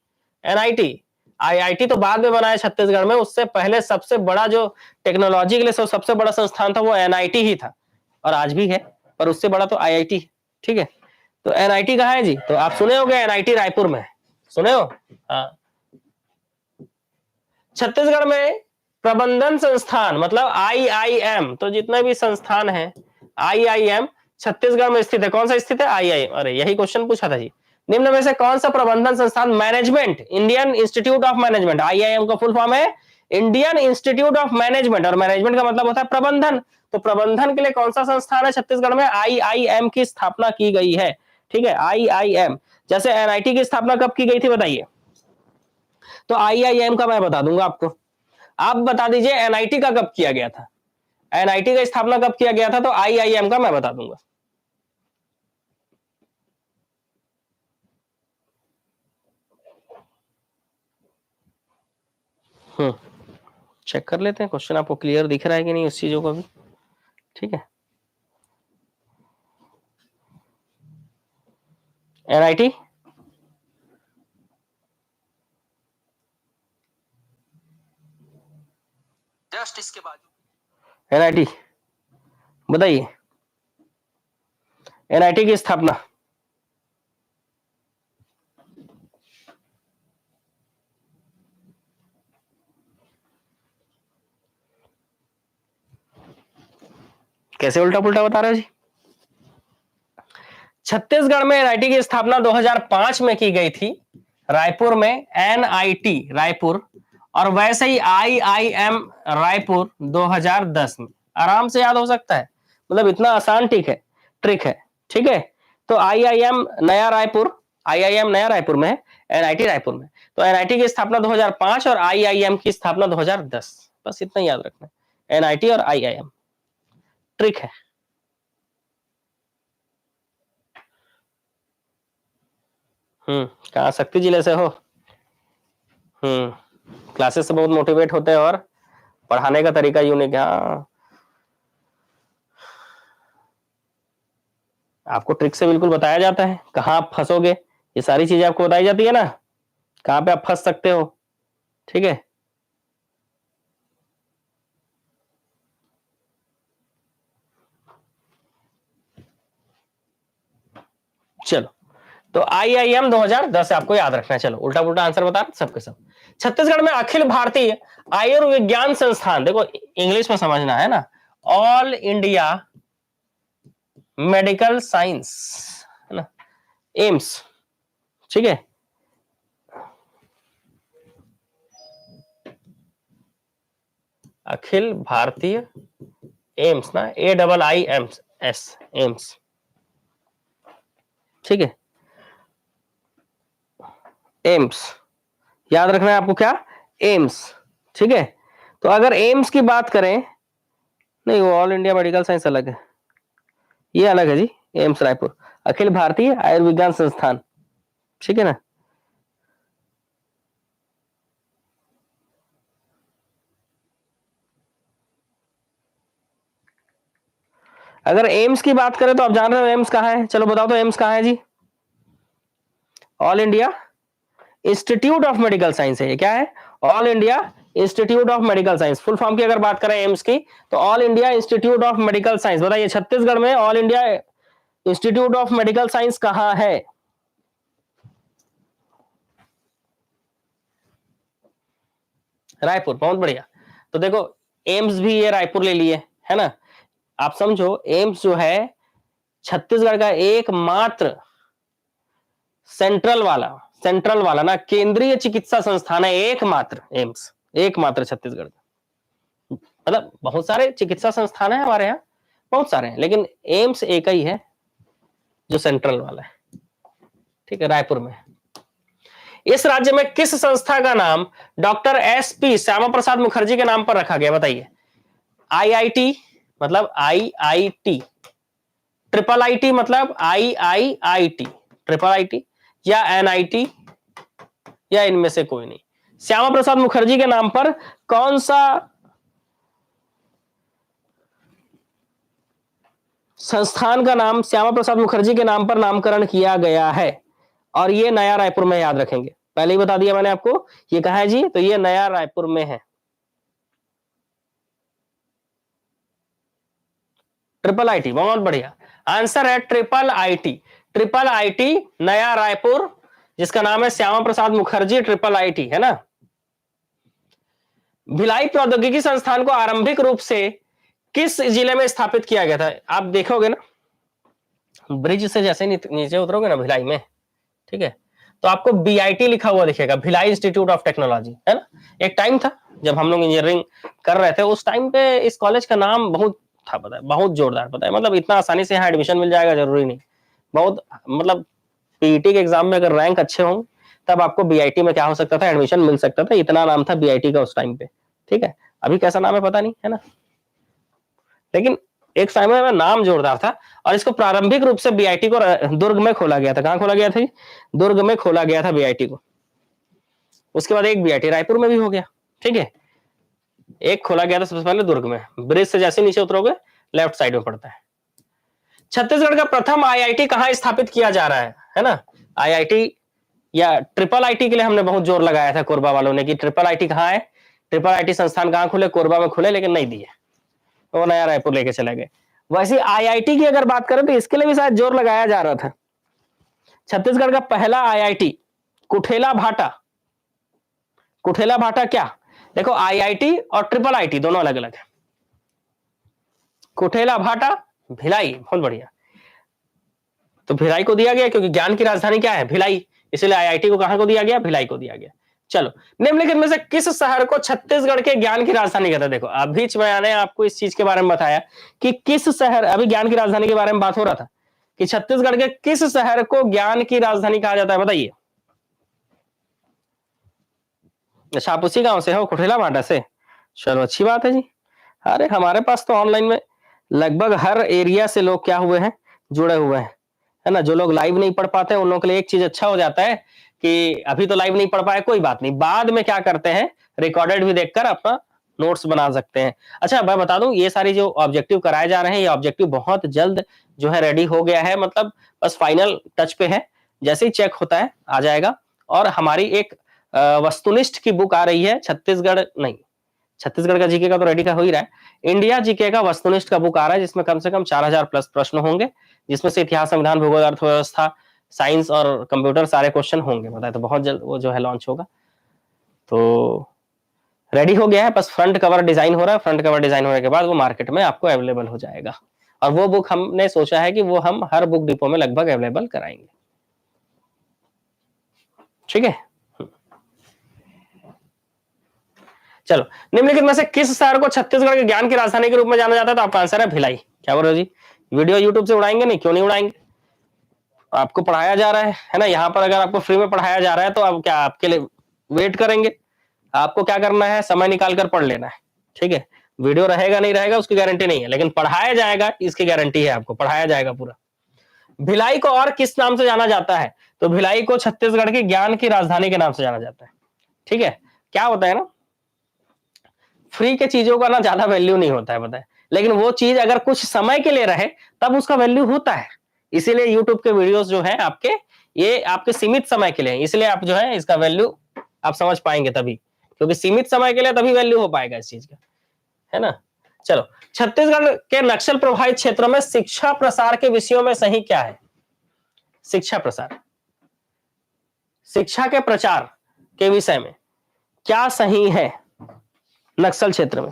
एनआईटी, आईआईटी तो बाद में बना है छत्तीसगढ़ में, उससे पहले सबसे बड़ा जो टेक्नोलॉजी के लिए सबसे बड़ा संस्थान था वो एनआईटी ही था, और आज भी है, पर उससे बड़ा तो आईआईटी, ठीक है। तो एनआईटी कहाँ है जी? तो आप सुने होंगे एनआईटी रायपुर में, सुने हो? हाँ। छत्तीसगढ़ में प्रबंधन संस्थान मतलब आईआईएम, तो जितने भी संस्थान है आईआईएम छत्तीसगढ़ में स्थित है। कौन सा स्थित है? आईआईएम। अरे यही क्वेश्चन पूछा था जी। निम्न में से कौन सा प्रबंधन संस्थान management, Indian institute of management, IIM का फुल फॉर्म है इंडियन इंस्टीट्यूट ऑफ मैनेजमेंट, और मैनेजमेंट का मतलब होता है प्रबंधन। तो प्रबंधन के लिए कौन सा संस्थान है छत्तीसगढ़ में? आईआईएम की स्थापना की गई है, ठीक है, आईआईएम। जैसे एनआईटी की स्थापना कब की गई थी बताइए? तो आईआईएम का मैं बता दूंगा आपको, आप बता दीजिए एनआईटी का कब किया गया था? एनआईटी का स्थापना कब किया गया था? तो आईआईएम का मैं बता दूंगा। चेक कर लेते हैं क्वेश्चन आपको क्लियर दिख रहा है कि नहीं उस चीजों को भी, ठीक है। एनआईटी, जस्ट इसके बाद एनआईटी बताइए, एनआईटी की स्थापना कैसे उल्टा पुल्टा बता रहे हो जी? छत्तीसगढ़ में एनआईटी की स्थापना 2005 में की गई थी, रायपुर में एनआईटी रायपुर, और वैसे ही आईआईएम रायपुर 2010 में। आराम से याद हो सकता है, मतलब इतना आसान ट्रिक है, ठीक है। तो आईआईएम नया रायपुर, आईआईएम नया रायपुर में है, एनआईटी रायपुर में। तो एनआईटी की स्थापना 2005 और आईआईएम की स्थापना 2010, बस इतना याद रखना है, एनआईटी और आईआईएम। ट्रिक है। कहाँ शक्ति जिले से हो? क्लासेस से बहुत मोटिवेट होते हैं और पढ़ाने का तरीका यूनिक है। आपको ट्रिक से बिल्कुल बताया जाता है कहाँ आप फंसोगे, ये सारी चीजें आपको बताई जाती है ना, कहाँ पे आप फंस सकते हो। ठीक है, चलो। तो आईआईएम 2010 आपको याद रखना है। चलो उल्टा पुल्टा आंसर बता सबके सब। छत्तीसगढ़ में अखिल भारतीय आयुर्विज्ञान संस्थान, देखो इंग्लिश में समझना है ना, ऑल इंडिया मेडिकल साइंस, है ना, एम्स। ठीक है, अखिल भारतीय एम्स ना, AIIMS, एम्स। ठीक है, एम्स याद रखना है आपको, क्या? एम्स। ठीक है, तो अगर एम्स की बात करें, नहीं वो ऑल इंडिया मेडिकल साइंस अलग है, ये अलग है जी, एम्स रायपुर, अखिल भारतीय आयुर्विज्ञान संस्थान। ठीक है ना, अगर एम्स की बात करें तो आप जान रहे हो एम्स कहाँ है, चलो बताओ तो एम्स कहाँ है जी? All India institute of medical science है, ये क्या है? All India institute of medical science. Full form की अगर बात करें एम्स की, तो all India institute of medical science. बताइए छत्तीसगढ़ में all India institute of medical science कहाँ है? रायपुर, बहुत बढ़िया। तो देखो एम्स भी ये रायपुर ले लिए, है ना। आप समझो एम्स जो है छत्तीसगढ़ का एकमात्र सेंट्रल वाला ना केंद्रीय चिकित्सा संस्थान है, एकमात्र एम्स, एकमात्र छत्तीसगढ़ का। मतलब बहुत सारे चिकित्सा संस्थान है हमारे यहाँ, बहुत सारे हैं, लेकिन एम्स एक ही है जो सेंट्रल वाला है। ठीक है, रायपुर में। इस राज्य में किस संस्था का नाम डॉक्टर SP श्यामा प्रसाद मुखर्जी के नाम पर रखा गया? बताइए। IIT मतलब IIT, ट्रिपल IT मतलब IIIT, ट्रिपल IT, या NIT, या इनमें से कोई नहीं। श्यामा प्रसाद मुखर्जी के नाम पर कौन सा संस्थान का नाम श्यामा प्रसाद मुखर्जी के नाम पर नामकरण किया गया है? और ये नया रायपुर में, याद रखेंगे, पहले ही बता दिया मैंने आपको, ये कहा है जी? तो ये नया रायपुर में है। ट्रिपल IT, बहुत बढ़िया आंसर है, ट्रिपल IT। ट्रिपल IT नया रायपुर, जिसका नाम है श्यामा प्रसाद मुखर्जी ट्रिपल IT, है ना। भिलाई प्रौद्योगिकी संस्थान को आरंभिक रूप से किस जिले में स्थापित किया गया था? आप देखोगे ना, ब्रिज से जैसे नीचे उतरोगे ना भिलाई में, ठीक है, तो आपको BIT लिखा हुआ दिखेगा, भिलाई इंस्टीट्यूट ऑफ टेक्नोलॉजी, है ना। एक टाइम था जब हम लोग इंजीनियरिंग कर रहे थे, उस टाइम पे इस कॉलेज का नाम बहुत था, पता है, बहुत जोरदार, पता है, मतलब इतना आसानी से यहाँ एडमिशन मिल जाएगा जरूरी नहीं, बहुत मतलब PET के एग्जाम में अगर रैंक अच्छे हों तब आपको BIT में क्या हो सकता था, एडमिशन मिल सकता था, इतना नाम था BIT का उस टाइम पे। ठीक है, अभी कैसा नाम है पता नहीं, है ना, लेकिन एक समय में नाम जोरदार था। और इसको प्रारंभिक रूप से BIT को दुर्ग में खोला गया था। कहां खोला गया था? दुर्ग में खोला गया था BIT को। उसके बाद एक BIT रायपुर में भी हो गया। ठीक है, एक खोला गया था सबसे पहले दुर्ग में, ब्रिज से जैसे नीचे उतरोगे लेफ्ट साइड में पड़ता है। छत्तीसगढ़ का प्रथम IIT कहां स्थापित किया जा रहा है ना। IIT या ट्रिपल IT के लिए हमने बहुत जोर लगाया था कोरबा वालों ने कि ट्रिपल IT कहां है, ट्रिपल IT संस्थान कहां खुले, कोरबा में खुले, लेकिन नहीं दिए, वो नया रायपुर लेके चले गए। वैसे IIT की अगर बात करें तो इसके लिए भी शायद जोर लगाया जा रहा था। छत्तीसगढ़ का पहला IIT कुठेला भाटा, कुठेला भाटा क्या? देखो IIT और ट्रिपल IT दोनों अलग अलग है। कुठेला भाटा भिलाई, बहुत बढ़िया। तो भिलाई को दिया गया क्योंकि ज्ञान की राजधानी क्या है, भिलाई, इसलिए IIT को कहां को दिया गया, भिलाई को दिया गया। चलो, निम्नलिखित में से किस शहर को छत्तीसगढ़ के ज्ञान की राजधानी कहते हैं? देखो अभी मैंने आपको इस चीज के बारे में बताया कि किस शहर, अभी ज्ञान की राजधानी के बारे में बात हो रहा था कि छत्तीसगढ़ के किस शहर को ज्ञान की राजधानी कहा जाता है, बताइए। अच्छा, आप उसी गांव से हो, कुठेला भाटा से? चलो अच्छी बात है जी। अरे हमारे पास तो ऑनलाइन में लगभग हर एरिया से लोग क्या हुए हैं, जुड़े हुए हैं, है ना। जो लोग लाइव नहीं पढ़ पाते उन लोगों के लिए एक चीज अच्छा हो जाता है कि अभी तो लाइव नहीं पढ़ पाए, कोई बात नहीं, बाद में क्या करते हैं, रिकॉर्डेड भी देखकर अपना नोट्स बना सकते हैं। अच्छा मैं बता दूं, ये सारी जो ऑब्जेक्टिव कराए जा रहे हैं, ये ऑब्जेक्टिव बहुत जल्द जो है रेडी हो गया है, मतलब बस फाइनल टच पे है, जैसे ही चेक होता है आ जाएगा। और हमारी एक वस्तुनिष्ठ की बुक आ रही है, छत्तीसगढ़ नहीं, छत्तीसगढ़ का जीके का तो रेडी का हो ही रहा है, इंडिया जीके का वस्तुनिष्ठ का बुक आ रहा है, जिसमें कम से कम 4000 प्लस प्रश्न होंगे, जिसमें से इतिहास, संविधान, भूगोल, अर्थव्यवस्था, साइंस और कंप्यूटर सारे क्वेश्चन होंगे, बताए तो बहुत जल्द वो जो है लॉन्च होगा। तो रेडी हो गया है, बस फ्रंट कवर डिजाइन हो रहा है, फ्रंट कवर डिजाइन होने के बाद वो मार्केट में आपको अवेलेबल हो जाएगा। और वो बुक हमने सोचा है कि वो हम हर बुक डिपो में लगभग अवेलेबल कराएंगे, ठीक है। चलो, निम्नलिखित में से किस शहर को छत्तीसगढ़ के ज्ञान की राजधानी के रूप में जाना जाता है? तो आपका आंसर है भिलाई। क्या बोल रहे हो जी? वीडियो यूट्यूब से उड़ाएंगे नहीं? क्यों नहीं उड़ाएंगे, आपको पढ़ाया जा रहा है ना, यहाँ पर अगर आपको फ्री में पढ़ाया जा रहा है तो अब क्या आपके लिए वेट करेंगे? आपको क्या करना है, समय निकाल कर पढ़ लेना है, ठीक है। वीडियो रहेगा नहीं रहेगा उसकी गारंटी नहीं है, लेकिन पढ़ाया जाएगा इसकी गारंटी है, आपको पढ़ाया जाएगा पूरा। भिलाई को और किस नाम से जाना जाता है? तो भिलाई को छत्तीसगढ़ की ज्ञान की राजधानी के नाम से जाना जाता है, ठीक है। क्या होता है ना, फ्री के चीजों का ना ज्यादा वैल्यू नहीं होता है, पता है, लेकिन वो चीज अगर कुछ समय के लिए रहे तब उसका वैल्यू होता है। इसीलिए यूट्यूब के वीडियोस जो है आपके, ये आपके सीमित समय के लिए, इसलिए आप जो है इसका वैल्यू आप समझ पाएंगे तभी, क्योंकि सीमित समय के लिए तभी वैल्यू हो पाएगा इस चीज का, है ना। चलो, छत्तीसगढ़ के नक्सल प्रभावित क्षेत्रों में शिक्षा प्रसार के विषयों में सही क्या है? शिक्षा प्रसार, शिक्षा के प्रचार के विषय में क्या सही है नक्सल क्षेत्र में?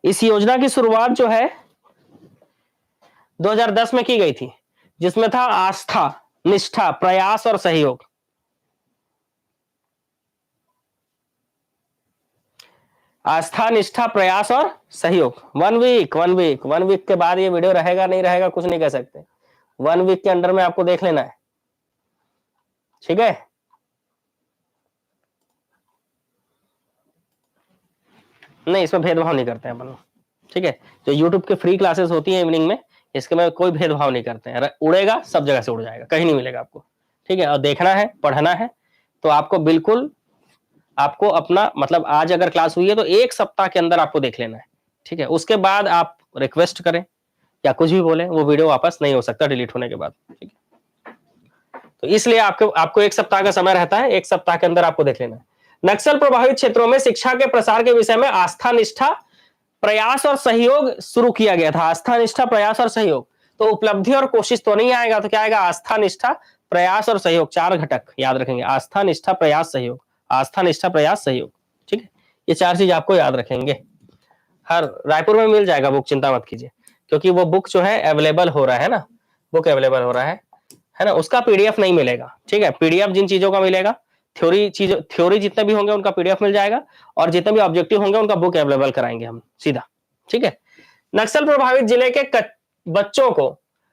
इस योजना की शुरुआत जो है 2010 में की गई थी, जिसमें था आस्था, निष्ठा, प्रयास और सहयोग। आस्था, निष्ठा, प्रयास और सहयोग। 1 वीक के बाद ये वीडियो रहेगा नहीं रहेगा कुछ नहीं कह सकते, 1 वीक के अंडर में आपको देख लेना है, ठीक है। नहीं, इसमें भेदभाव नहीं करते हैं अपन, ठीक है। जो यूट्यूब के फ्री क्लासेस होती है इवनिंग में, इसके में कोई भेदभाव नहीं करते हैं, उड़ेगा सब जगह से उड़ जाएगा, कहीं नहीं मिलेगा आपको, ठीक है। और देखना है, पढ़ना है तो आपको बिल्कुल, आपको अपना मतलब आज अगर क्लास हुई है तो 1 सप्ताह के अंदर आपको देख लेना है, ठीक है। उसके बाद आप रिक्वेस्ट करें या कुछ भी बोले, वो वीडियो वापस नहीं हो सकता डिलीट होने के बाद, ठीक है। तो इसलिए आपको आपको 1 सप्ताह का समय रहता है, 1 सप्ताह के अंदर आपको देख लेना है। नक्सल प्रभावित क्षेत्रों में शिक्षा के प्रसार के विषय में आस्था, निष्ठा, प्रयास और सहयोग शुरू किया गया था। आस्था, निष्ठा, प्रयास और सहयोग, तो उपलब्धि और कोशिश तो नहीं आएगा, तो क्या आएगा? आस्था, निष्ठा, प्रयास और सहयोग, 4 घटक याद रखेंगे, आस्था, निष्ठा, प्रयास, सहयोग, आस्था, निष्ठा, प्रयास, सहयोग, ठीक है। ये 4 चीज आपको याद रखेंगे। हर रायपुर में मिल जाएगा बुक, चिंता मत कीजिए, क्योंकि वो बुक जो है अवेलेबल हो रहा है ना, बुक अवेलेबल हो रहा है ना। उसका पीडीएफ नहीं मिलेगा, ठीक है। पीडीएफ जिन चीजों का मिलेगा, थ्योरी जितने भी होंगे उनका पीडीएफ मिल जाएगा, और जितने भी ऑब्जेक्टिव होंगे उनका बुक अवेलेबल कराएंगे हम सीधा, ठीक है। नक्सल प्रभावित जिले के बच्चों को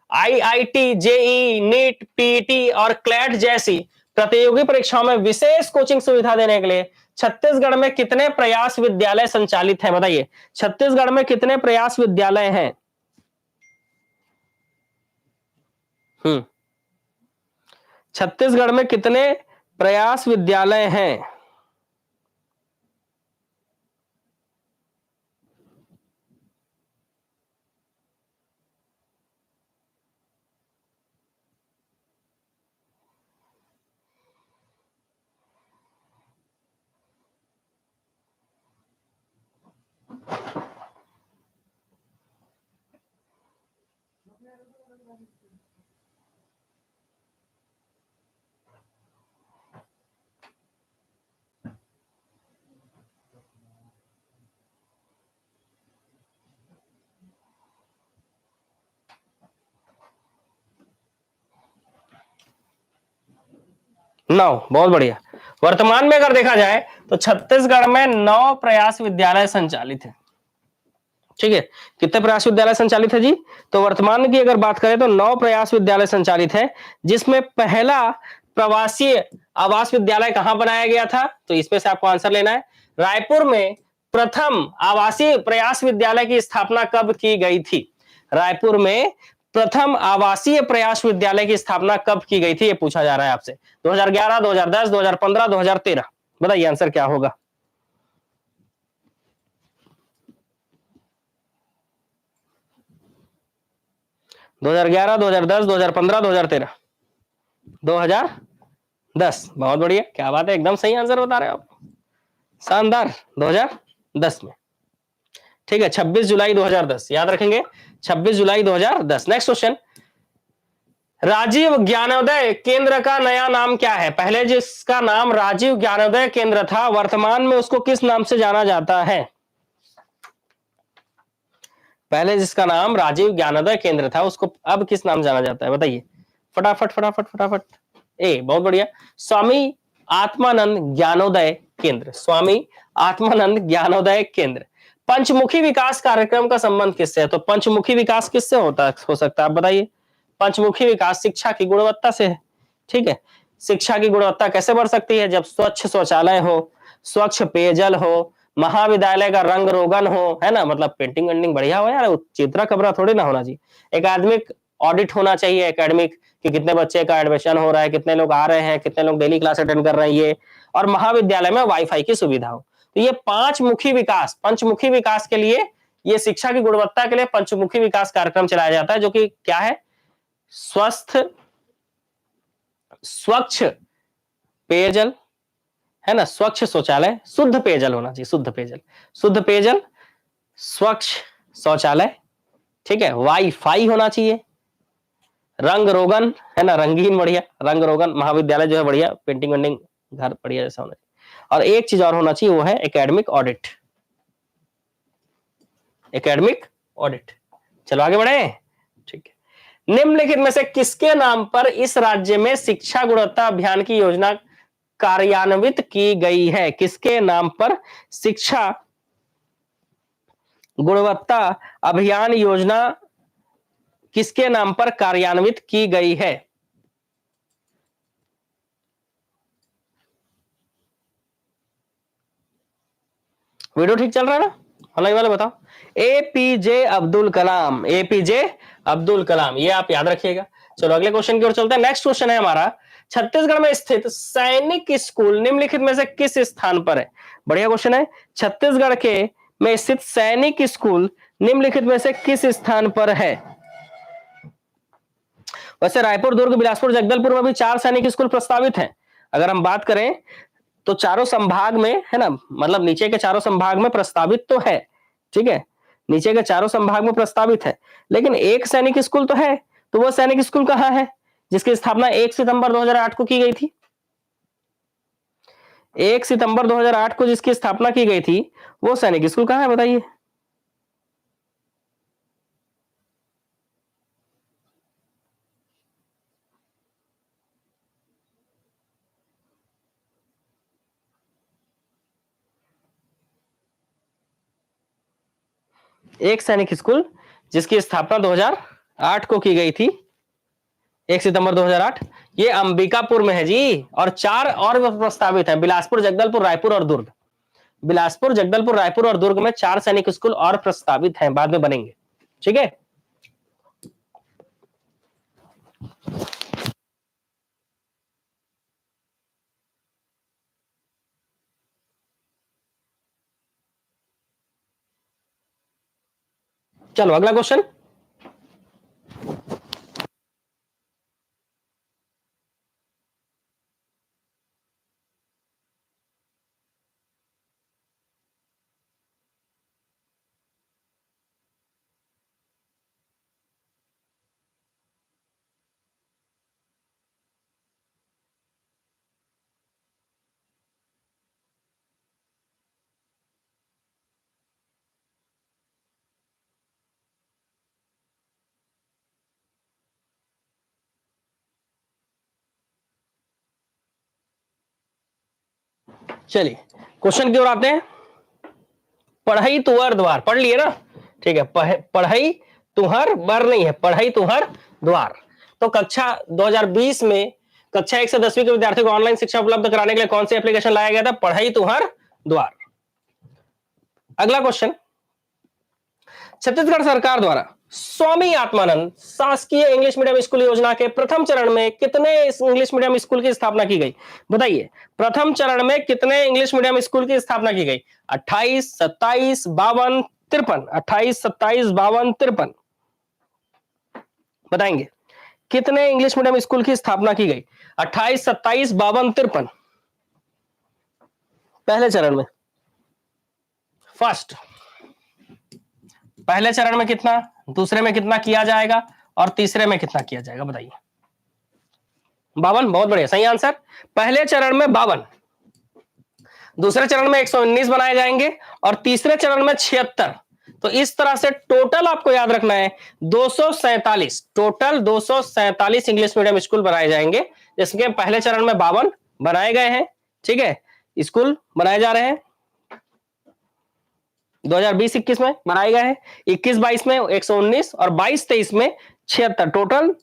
आईआईटी, जेई, नीट, पीईटी और क्लैट जैसी प्रतियोगी परीक्षाओं में विशेष कोचिंग सुविधा देने के लिए छत्तीसगढ़ में कितने प्रयास विद्यालय संचालित हैं? बताइए, छत्तीसगढ़ में कितने प्रयास विद्यालय हैं? छत्तीसगढ़ में कितने प्रयास विद्यालय हैं? नौ, बहुत बढ़िया। वर्तमान में अगर देखा जाए तो छत्तीसगढ़ में 9 प्रयास विद्यालय संचालित है। ठीक है, कितने प्रयास विद्यालय संचालित है जी? तो वर्तमान की अगर बात करें तो 9 प्रयास विद्यालय संचालित है, जिसमें पहला प्रवासी आवास विद्यालय कहां बनाया गया था? तो इसमें से आपको आंसर लेना है। रायपुर में प्रथम आवासीय प्रयास विद्यालय की स्थापना कब की गई थी? रायपुर में प्रथम आवासीय प्रयास विद्यालय की स्थापना कब की गई थी? ये पूछा जा रहा है आपसे। 2011, 2010, 2015, 2013, बताइए आंसर क्या होगा? 2011, 2010, 2015, 2013, 2010। बहुत बढ़िया, क्या बात है, एकदम सही आंसर बता रहे हो आप, शानदार। 2010 में। ठीक है, 26 जुलाई 2010 याद रखेंगे, 26 जुलाई 2010। नेक्स्ट क्वेश्चन, राजीव ज्ञानोदय केंद्र का नया नाम क्या है? पहले जिसका नाम राजीव ज्ञानोदय केंद्र था, वर्तमान में उसको किस नाम से जाना जाता है? पहले जिसका नाम राजीव ज्ञानोदय केंद्र था, उसको अब किस नाम जाना जाता है? बताइए फटाफट फटाफट फटाफट। ए, बहुत बढ़िया, स्वामी आत्मानंद ज्ञानोदय केंद्र, स्वामी आत्मानंद ज्ञानोदय केंद्र। पंचमुखी विकास कार्यक्रम का संबंध किससे है? तो पंचमुखी विकास किससे हो सकता है, आप बताइए। पंचमुखी विकास शिक्षा की गुणवत्ता से है। ठीक है, शिक्षा की गुणवत्ता कैसे बढ़ सकती है? जब स्वच्छ शौचालय हो, स्वच्छ पेयजल हो, महाविद्यालय का रंग रोगन हो, है ना, मतलब पेंटिंग वेंटिंग बढ़िया हो यार, चित्रा कबरा थोड़ी ना होना चाहिए। एकेडमिक ऑडिट होना चाहिए, एकेडमिक कि कितने बच्चे का एडमिशन हो रहा है, कितने लोग आ रहे हैं, कितने लोग डेली क्लास अटेंड कर रहे हैं, ये। और महाविद्यालय में वाईफाई की सुविधा हो। तो ये पंचमुखी विकास के लिए, ये शिक्षा की गुणवत्ता के लिए पंचमुखी विकास कार्यक्रम चलाया जाता है, जो कि क्या है? स्वस्थ, स्वच्छ पेयजल, है ना, स्वच्छ शौचालय, शुद्ध पेयजल होना चाहिए, शुद्ध पेयजल, स्वच्छ शौचालय, ठीक है, वाईफाई होना चाहिए, रंग रोगन, है ना, रंगीन बढ़िया, रंग रोगन, महाविद्यालय जो है बढ़िया, पेंटिंग वेंटिंग घर बढ़िया जैसा होना चाहिए। और एक चीज और होना चाहिए, वो है एकेडमिक ऑडिट, एकेडमिक ऑडिट। चलो आगे बढ़े। ठीक है, निम्नलिखित में से किसके नाम पर इस राज्य में शिक्षा गुणवत्ता अभियान की योजना कार्यान्वित की गई है? किसके नाम पर शिक्षा गुणवत्ता अभियान योजना किसके नाम पर कार्यान्वित की गई है? वीडियो ठीक चल रहा है ना? ऑनलाइन वाले बताओ। एपीजे अब्दुल कलाम, एपीजे अब्दुल कलाम, ये आप याद रखिएगा। चलो अगले क्वेश्चन की ओर चलते हैं। नेक्स्ट क्वेश्चन है हमारा, छत्तीसगढ़ में स्थित सैनिक स्कूल निम्नलिखित में से किस स्थान पर है? बढ़िया क्वेश्चन है। छत्तीसगढ़ के में स्थित सैनिक स्कूल निम्नलिखित में से किस स्थान पर है? वैसे रायपुर, दुर्ग, बिलासपुर, जगदलपुर में भी 4 सैनिक स्कूल प्रस्तावित हैं। अगर हम बात करें तो चारों संभाग में, है ना, मतलब नीचे के चारों संभाग में प्रस्तावित तो है। ठीक है, नीचे के चारों संभाग में प्रस्तावित है, लेकिन एक सैनिक स्कूल तो है। तो वो सैनिक स्कूल कहां है जिसकी स्थापना 1 सितंबर 2008 को की गई थी? 1 सितंबर 2008 को जिसकी स्थापना की गई थी, वो सैनिक स्कूल कहां है, बताइए। एक सैनिक स्कूल जिसकी स्थापना 2008 को की गई थी, 1 सितंबर 2008, ये अंबिकापुर में है जी। और 4 और प्रस्तावित है, बिलासपुर, जगदलपुर, रायपुर और दुर्ग। बिलासपुर, जगदलपुर, रायपुर और दुर्ग में 4 सैनिक स्कूल और प्रस्तावित हैं, बाद में बनेंगे। ठीक है, चलो अगला क्वेश्चन। चलिए क्वेश्चन की ओर आते हैं। पढ़ई तुहर द्वार, पढ़ लिए ना, ठीक है। पढ़ई तुहर बर नहीं है, पढ़ई तुहर द्वार। तो कक्षा 2020 में कक्षा 1 से 10वीं के विद्यार्थियों को ऑनलाइन शिक्षा उपलब्ध कराने के लिए कौन सी एप्लीकेशन लाया गया था? पढ़ई तुहर द्वार। अगला क्वेश्चन, छत्तीसगढ़ सरकार द्वारा स्वामी आत्मानंद शासकीय इंग्लिश मीडियम स्कूल योजना के प्रथम चरण में कितने इंग्लिश मीडियम स्कूल की स्थापना की गई? बताइए, प्रथम चरण में कितने इंग्लिश मीडियम स्कूल की स्थापना की गई? 28, 27, 52, 53। 28, 27, 52, 53 बताएंगे कितने इंग्लिश मीडियम स्कूल की स्थापना की गई? 28, 27, 52, 53 पहले चरण में। फर्स्ट, पहले चरण में कितना, दूसरे में कितना किया जाएगा और तीसरे में कितना किया जाएगा? बताइए। 52, बहुत बढ़िया, सही आंसर। पहले चरण में 52, दूसरे चरण में 119 बनाए जाएंगे और तीसरे चरण में 76। तो इस तरह से टोटल आपको याद रखना है 247, टोटल 247 इंग्लिश मीडियम स्कूल बनाए जाएंगे, जिसके पहले चरण में 52 बनाए गए हैं, ठीक है, स्कूल बनाए जा रहे हैं 2020-21 में बनाए गए हैं, 21-22 में 119 और 22-23 में 76, टोटल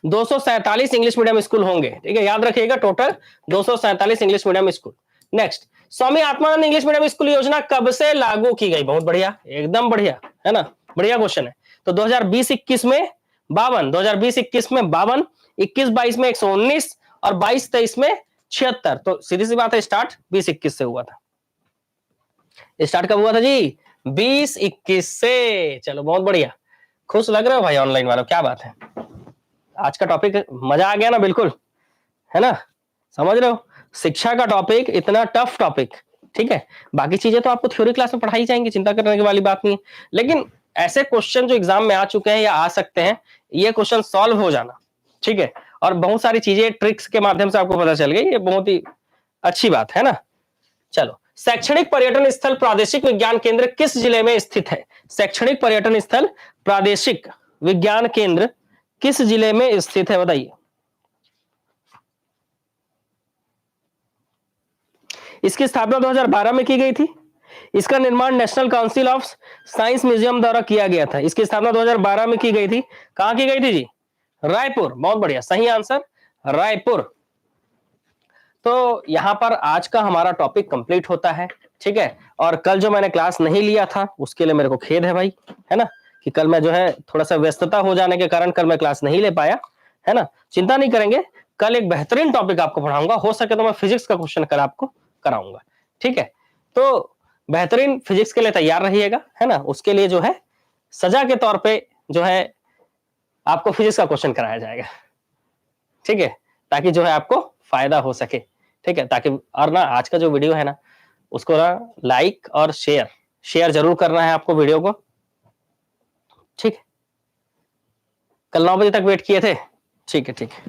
247 इंग्लिश मीडियम स्कूल होंगे, ठीक है, याद रखिएगा, total 247 English medium school. Next, Swami Atmanand English medium school योजना कब से लागू की गई? बहुत बढ़िया, एकदम बढ़िया है ना, बढ़िया क्वेश्चन है। तो 2020-21 में 52, 2020-21 में 52, 21-22 में 119 और 22-23 में 76। तो सीधी सी बात है, स्टार्ट 20-21 से हुआ था। स्टार्ट कब हुआ था जी? 20-21 से। चलो बहुत बढ़िया, खुश लग रहे हो भाई ऑनलाइन वालों, क्या बात है। आज का टॉपिक मजा आ गया ना, बिल्कुल, है ना, समझ रहे हो, शिक्षा का टॉपिक इतना टफ टॉपिक, ठीक है। बाकी चीजें तो आपको थ्योरी क्लास में पढ़ाई जाएंगी, चिंता करने की वाली बात नहीं है, लेकिन ऐसे क्वेश्चन जो एग्जाम में आ चुके हैं या आ सकते हैं, ये क्वेश्चन सॉल्व हो जाना, ठीक है, और बहुत सारी चीजें ट्रिक्स के माध्यम से आपको पता चल गई, ये बहुत ही अच्छी बात है ना। चलो, शैक्षणिक पर्यटन स्थल प्रादेशिक विज्ञान केंद्र किस जिले में स्थित है? शैक्षणिक पर्यटन स्थल प्रादेशिक विज्ञान केंद्र किस जिले में स्थित है? बताइए। इसकी स्थापना 2012 में की गई थी। इसका निर्माण national council of science museum द्वारा किया गया था। इसकी स्थापना 2012 में की गई थी। कहां की गई थी जी? रायपुर, बहुत बढ़िया, सही आंसर, रायपुर। तो यहां पर आज का हमारा टॉपिक कंप्लीट होता है, ठीक है। और कल जो मैंने क्लास नहीं लिया था उसके लिए मेरे को खेद है भाई, है ना, कि कल मैं जो है थोड़ा सा व्यस्तता हो जाने के कारण कल मैं क्लास नहीं ले पाया, है ना। चिंता नहीं करेंगे, कल एक बेहतरीन टॉपिक आपको पढ़ाऊंगा, हो सके तो मैं फिजिक्स का क्वेश्चन कल आपको कराऊंगा, ठीक है। तो बेहतरीन फिजिक्स के लिए तैयार रहिएगा, है ना। उसके लिए जो है सजा के तौर पे जो है आपको फिजिक्स का क्वेश्चन कराया जाएगा, ठीक है, ताकि जो है आपको फायदा हो सके, ठीक है। ताकि और ना आज का जो वीडियो है ना उसको ना लाइक और शेयर जरूर करना है आपको वीडियो को, ठीक है। कल 9 बजे तक वेट किए थे, ठीक है, ठीक है,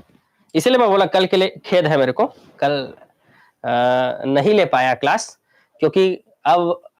इसीलिए मैं बोला कल के लिए खेद है मेरे को, कल नहीं ले पाया क्लास, क्योंकि अब